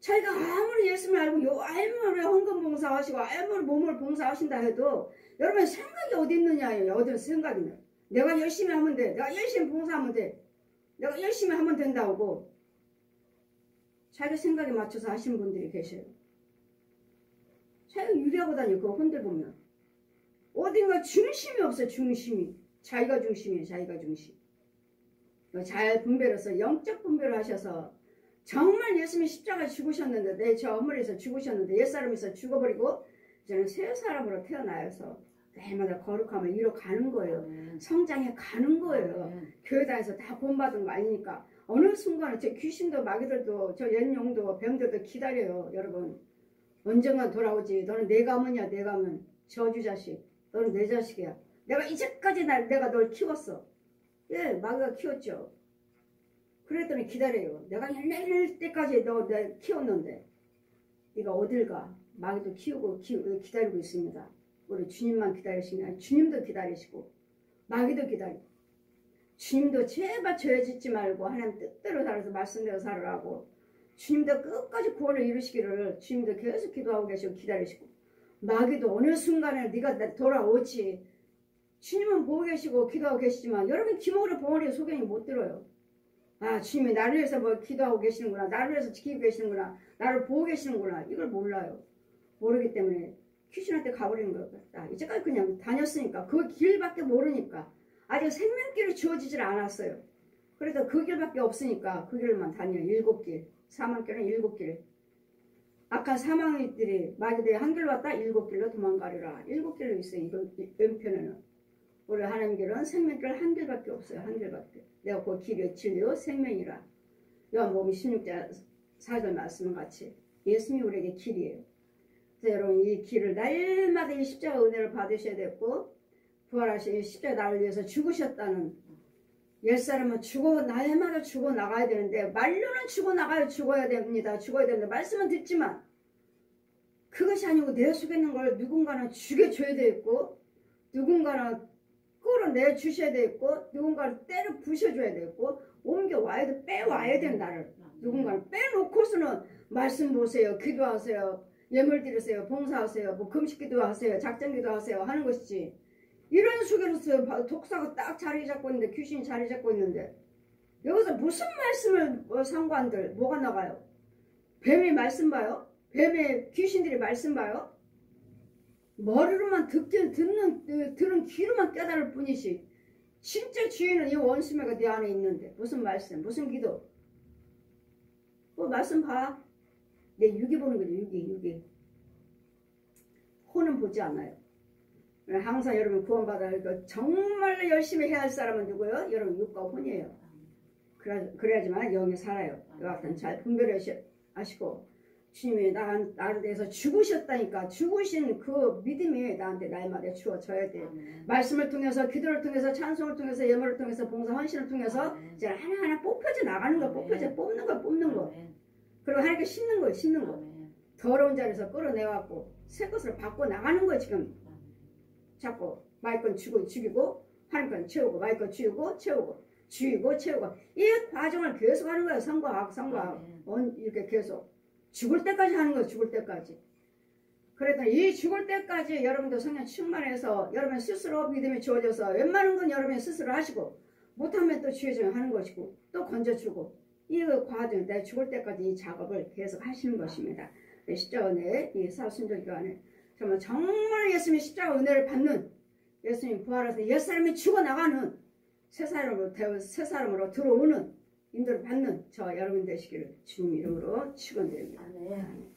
자기가 아무리 예수를 알고 아무리 헌금 봉사하시고 아무리 몸을 봉사하신다 해도 여러분 생각이 어디 있느냐예요. 어디 생각이냐. 내가 열심히 하면 돼. 내가 열심히 봉사하면 돼. 내가 열심히 하면 된다고 자기 생각에 맞춰서 하시는 분들이 계셔요. 자기가 유리하고 다녀. 그 혼들 보면 어딘가 중심이 없어요. 중심이. 자기가 중심이에요. 자기가 중심. 잘 분별해서 영적 분별을 하셔서 정말 예수님이 십자가에 죽으셨는데 저 허물에서 죽으셨는데 옛사람에서 죽어버리고 저는 새 사람으로 태어나서 매일마다 거룩함을 이뤄가는 거예요. 성장해 가는 거예요. 교회 다녀서 다 본받은 거 아니니까 어느 순간에 저 귀신도 마귀들도 저 연용도 병들도 기다려요. 여러분 언젠가 돌아오지. 너는 내 가문이야. 내 가문. 저주자식. 너는 내 자식이야. 내가 이제까지 내가 널 키웠어. 예, 마귀가 키웠죠. 그랬더니 기다려요. 내가 이럴 때까지 너 키웠는데 네가 어딜 가. 마귀도 키우고 기다리고 있습니다. 우리 주님만 기다리시면 아니, 주님도 기다리시고 마귀도 기다리고 주님도 제발 죄 짓지 말고 하나님 뜻대로 살아서 말씀대로 살으라고 주님도 끝까지 구원을 이루시기를 주님도 계속 기도하고 계시고 기다리시고 마귀도 어느 순간에 네가 돌아오지. 주님은 보고 계시고 기도하고 계시지만 여러분 기목으로 봉어리 소견이 못 들어요. 아 주님이 나를 위해서 뭐 기도하고 계시는구나. 나를 위해서 지키고 계시는구나. 나를 보고 계시는구나. 이걸 몰라요. 모르기 때문에 귀신한테 가버리는 것 같다. 이제까지 그냥 다녔으니까 그 길밖에 모르니까 아직 생명길을 주어지질 않았어요. 그래서 그 길밖에 없으니까 그 길만 다녀. 7길. 사망길은 7길. 아까 사망이들이 마귀들이 한 길로 왔다 7길로 도망가리라. 7길로 있어요. 이거 왼편에는. 우리 하나님 길은 생명길 한 길밖에 없어요. 한 길밖에. 내가 그 길이 진리요 생명이라. 요한복음 16장 4절 말씀과 같이 예수님이 우리에게 길이에요. 그래서 여러분 이 길을 날마다 이 십자가 은혜를 받으셔야 됐고 부활하신 이 십자가 나를 위해서 죽으셨다는 옛사람은 날마다 죽어 나가야 되는데 말로는 죽어야 됩니다. 죽어야 되는데 말씀은 듣지만 그것이 아니고 내 속에 있는 걸 누군가는 죽여줘야 되겠고 누군가는 끌어내 주셔야 되겠고 누군가는 때려 부셔줘야 되겠고 옮겨와야 돼. 빼와야 된다를 누군가는 빼놓고서는 말씀 보세요. 기도하세요. 예물 드리세요. 봉사하세요. 뭐 금식기도 하세요. 작전기도 하세요. 하는 것이지. 이런 속에서 독사가 딱 자리 잡고 있는데 귀신이 자리 잡고 있는데 여기서 무슨 말씀을 상관들 뭐가 나가요? 뱀이 말씀 봐요? 뱀의 귀신들이 말씀 봐요? 머리로만 들은 귀로만 깨달을 뿐이지 진짜 주인은 이 원수매가 내 안에 있는데 무슨 말씀 무슨 기도 뭐 말씀 봐. 내 육이 보는 거죠. 육이 혼은 보지 않아요. 항상 여러분 구원받아 정말로 열심히 해야 할 사람은 누구예요? 여러분 육과 혼이에요. 그래야지만 영이 살아요. 여하튼 잘 분별하시고 주님이 나를 대해서 죽으셨다니까 죽으신 그 믿음이 나한테 날마다 주어져야 돼요. 말씀을 통해서 기도를 통해서 찬송을 통해서 예물을 통해서 봉사 헌신을 통해서 이제 하나하나 뽑혀져 나가는 거 뽑는 거 그리고 하나님께 심는 거 더러운 자리에서 끌어내갖고 새 것으로 바꿔 나가는 거 지금 자꾸 마이건 죽이고 하나님 건 채우고 마이건 죽이고 채우고 이 과정을 계속 하는 거예요. 성과학 이렇게 계속 죽을 때까지 하는 거예요. 죽을 때까지. 그래서 이 죽을 때까지 여러분도 성령 충만해서 여러분 스스로 믿음이 주어져서 웬만한 건 여러분이 스스로 하시고 못하면 또 주의정 하는 것이고 또 건져주고 이 과정 내 죽을 때까지 이 작업을 계속 하시는 것입니다. 십자가 은혜 이 사순절 교환에 정말 예수님의 십자가 은혜를 받는 예수님 부활해서 옛사람이 죽어나가는 새 사람으로 들어오는 인도를 받는 저 여러분 되시기를 주님 이름으로 축원드립니다. 아멘.